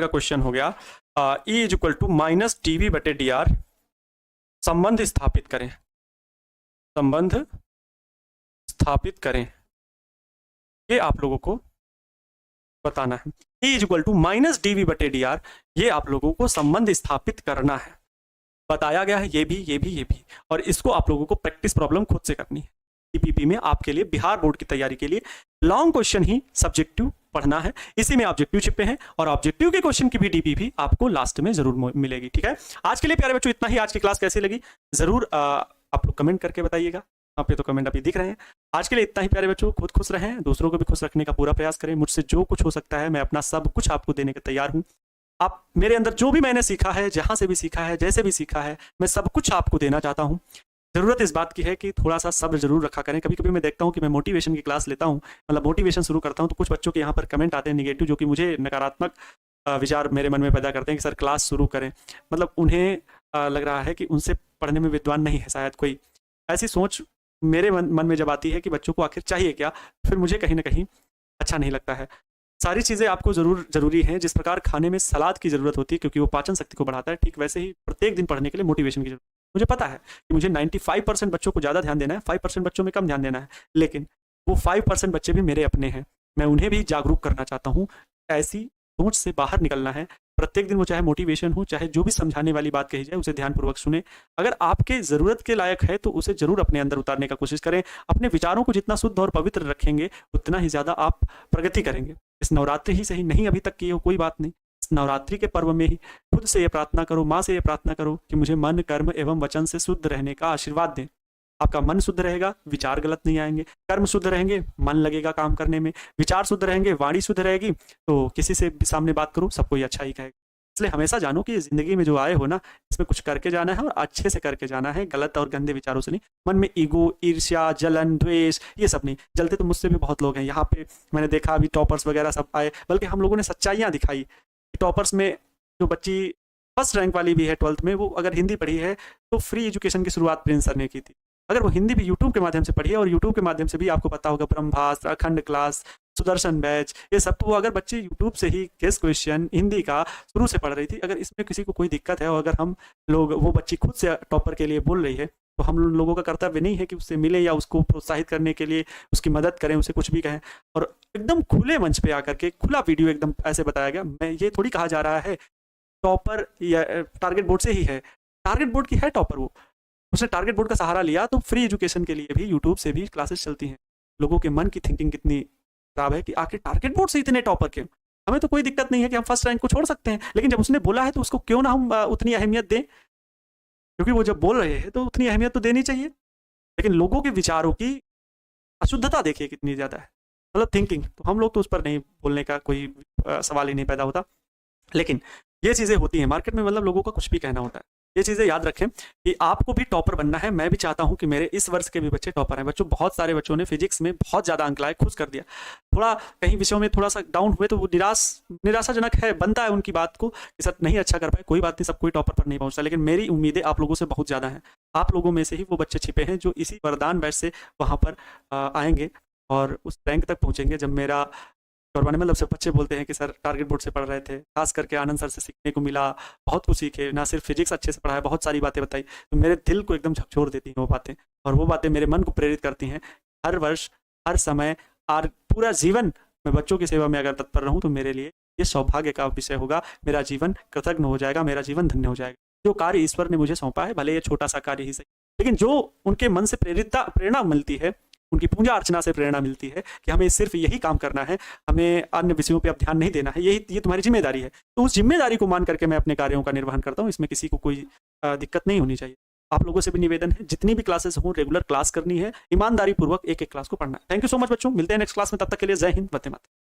क्वेश्चन हो गया E equal to minus dV बटे dr, संबंध स्थापित करें, संबंध स्थापित करें, ये आप लोगों को बताना है। E equal to minus dV बटे dr, ये आप लोगों को संबंध स्थापित करना है, बताया गया है। ये भी, और इसको आप लोगों को प्रैक्टिस प्रॉब्लम खुद से करनी है। टीपीपी में आपके लिए बिहार बोर्ड की तैयारी के लिए लॉन्ग क्वेश्चन ही सब्जेक्टिव पढ़ना है, इसी में ऑब्जेक्टिव छिपे हैं, और ऑब्जेक्टिव के क्वेश्चन की भी डीपीपी आपको लास्ट में जरूर मिलेगी, ठीक है। आज के लिए प्यारे बच्चों इतना ही। आज की क्लास कैसी लगी जरूर आप लोग कमेंट करके बताइएगा, यहाँ पे तो कमेंट अभी दिख रहे हैं। आज के लिए इतना ही प्यारे बच्चों, खुद खुश रहें, दूसरों को भी खुश रखने का पूरा प्रयास करें। मुझसे जो कुछ हो सकता है मैं अपना सब कुछ आपको देने के तैयार हूँ। आप मेरे अंदर जो भी मैंने सीखा है, जहाँ से भी सीखा है, जैसे भी सीखा है, मैं सब कुछ आपको देना चाहता हूँ। जरूरत इस बात की है कि थोड़ा सा सब्र जरूर रखा करें। कभी कभी मैं देखता हूँ कि मैं मोटिवेशन की क्लास लेता हूँ, मतलब मोटिवेशन शुरू करता हूँ, तो कुछ बच्चों के यहाँ पर कमेंट आते हैं निगेटिव, जो कि मुझे नकारात्मक विचार मेरे मन में पैदा करते हैं कि सर क्लास शुरू करें, मतलब उन्हें लग रहा है कि उनसे पढ़ने में विद्वान नहीं है शायद कोई, ऐसी सोच मेरे मन में जब आती है कि बच्चों को आखिर चाहिए क्या, फिर मुझे कहीं ना कहीं अच्छा नहीं लगता है। सारी चीज़ें आपको जरूरी हैं। जिस प्रकार खाने में सलाद की ज़रूरत होती है क्योंकि वो पाचन शक्ति को बढ़ाता है, ठीक वैसे ही प्रत्येक दिन पढ़ने के लिए मोटिवेशन की जरूरत। मुझे पता है कि मुझे 95% बच्चों को ज़्यादा ध्यान देना है, 5% बच्चों में कम ध्यान देना है, लेकिन वो 5% बच्चे भी मेरे अपने हैं, मैं उन्हें भी जागरूक करना चाहता हूँ। ऐसी सोच से बाहर निकलना है। प्रत्येक दिन वो चाहे मोटिवेशन हो, चाहे जो भी समझाने वाली बात कही जाए, उसे ध्यानपूर्वक सुने। अगर आपके ज़रूरत के लायक है तो उसे ज़रूर अपने अंदर उतारने का कोशिश करें। अपने विचारों को जितना शुद्ध और पवित्र रखेंगे उतना ही ज़्यादा आप प्रगति करेंगे। इस नवरात्रि ही सही, नहीं अभी तक किए हो कोई बात नहीं, इस नवरात्रि के पर्व में ही खुद से ये प्रार्थना करो, माँ से ये प्रार्थना करो कि मुझे मन, कर्म एवं वचन से शुद्ध रहने का आशीर्वाद दें। आपका मन शुद्ध रहेगा, विचार गलत नहीं आएंगे, कर्म शुद्ध रहेंगे, मन लगेगा काम करने में, विचार शुद्ध रहेंगे, वाणी शुद्ध रहेगी, तो किसी से भी सामने बात करो सबको ये अच्छा ही कहेगा। इसलिए हमेशा जानो कि ज़िंदगी में जो आए हो ना, इसमें कुछ करके जाना है और अच्छे से करके जाना है, गलत और गंदे विचारों से नहीं। मन में ईगो, ईर्ष्या, जलन, द्वेष ये सब नहीं। जलते तो मुझसे भी बहुत लोग हैं। यहाँ पे मैंने देखा अभी टॉपर्स वगैरह सब आए, बल्कि हम लोगों ने सच्चाइयाँ दिखाई। टॉपर्स में जो बच्ची फर्स्ट रैंक वाली भी है 12th में, वो अगर हिंदी पढ़ी है तो फ्री एजुकेशन की शुरुआत प्रिंस सर ने की थी। अगर वो हिंदी भी यूट्यूब के माध्यम से पढ़ी है, और यूट्यूब के माध्यम से भी आपको पता होगा ब्रह्मास्त्र, अखंड क्लास, सुदर्शन बैच, ये सब, तो वो अगर बच्चे यूट्यूब से ही गेस्ट क्वेश्चन हिंदी का शुरू से पढ़ रही थी, अगर इसमें किसी को कोई दिक्कत है और अगर हम लोग, वो बच्ची खुद से टॉपर के लिए बोल रही है, तो हम लोगों का कर्तव्य नहीं है कि उससे मिले या उसको प्रोत्साहित करने के लिए उसकी मदद करें, उसे कुछ भी कहें। और एकदम खुले मंच पे आकर के खुला वीडियो एकदम ऐसे बताया गया। मैं ये थोड़ी कहा जा रहा है टॉपर या टारगेट बोर्ड से ही है, टारगेट बोर्ड की है टॉपर, वो उसने टारगेट बोर्ड का सहारा लिया, तो फ्री एजुकेशन के लिए भी यूट्यूब से भी क्लासेस चलती हैं। लोगों के मन की थिंकिंग कितनी खराब है कि आखिर टारगेट बोर्ड से इतने टॉपर क्यों? हमें तो कोई दिक्कत नहीं है कि हम फर्स्ट रैंक को छोड़ सकते हैं, लेकिन जब उसने बोला है तो उसको क्यों ना हम उतनी अहमियत दें, क्योंकि वो जब बोल रहे हैं तो उतनी अहमियत तो देनी चाहिए। लेकिन लोगों के विचारों की अशुद्धता देखिए कितनी ज़्यादा है, मतलब थिंकिंग, तो हम लोग तो उस पर नहीं बोलने का कोई सवाल ही नहीं पैदा होता। लेकिन ये चीज़ें होती हैं मार्केट में, मतलब लोगों का कुछ भी कहना होता है। ये चीज़ें याद रखें कि आपको भी टॉपर बनना है। मैं भी चाहता हूं कि मेरे इस वर्ष के भी बच्चे टॉपर हैं। बच्चों, बहुत सारे बच्चों ने फिजिक्स में बहुत ज़्यादा अंक लाए, खुश कर दिया। थोड़ा कहीं विषयों में थोड़ा सा डाउन हुए तो वो निराशाजनक है, बनता है उनकी बात को कि सर नहीं अच्छा कर पाए, कोई बात नहीं, सब कोई टॉपर पर नहीं पहुंचता। लेकिन मेरी उम्मीदें आप लोगों से बहुत ज़्यादा हैं। आप लोगों में से ही वो बच्चे छिपे हैं जो इसी वरदान बैच से वहाँ पर आएंगे और उस रैंक तक पहुँचेंगे। जब मेरा करवाने, मतलब सब बच्चे बोलते हैं कि सर टारगेट बोर्ड से पढ़ रहे थे, खास करके आनंद सर से सीखने को मिला, बहुत कुछ सीखे, ना सिर्फ फिजिक्स अच्छे से पढ़ाया, बहुत सारी बातें बताई, तो मेरे दिल को एकदम झकझोर देती हैं वो बातें, और वो बातें मेरे मन को प्रेरित करती हैं। हर वर्ष, हर समय और पूरा जीवन मैं बच्चों की सेवा में अगर तत्पर रहूँ तो मेरे लिए ये सौभाग्य का विषय होगा। मेरा जीवन कृतज्ञ हो जाएगा, मेरा जीवन धन्य हो जाएगा। जो कार्य ईश्वर ने मुझे सौंपा है, भले ये छोटा सा कार्य ही सही, लेकिन जो उनके मन से प्रेरणा मिलती है, उनकी पूजा अर्चना से प्रेरणा मिलती है कि हमें सिर्फ यही काम करना है, हमें अन्य विषयों पे अब ध्यान नहीं देना है, ये तुम्हारी जिम्मेदारी है। तो उस जिम्मेदारी को मान करके मैं अपने कार्यों का निर्वहन करता हूँ। इसमें किसी को कोई दिक्कत नहीं होनी चाहिए। आप लोगों से भी निवेदन है, जितनी भी क्लासेस हों रेगुलर क्लास करनी है, ईमानदारी पूर्वक एक एक क्लास को पढ़ना है। थैंक यू सो मच बच्चों, मिलते हैं नेक्स्ट क्लास में, तब तक के लिए जय हिंद, वंदे मातरम।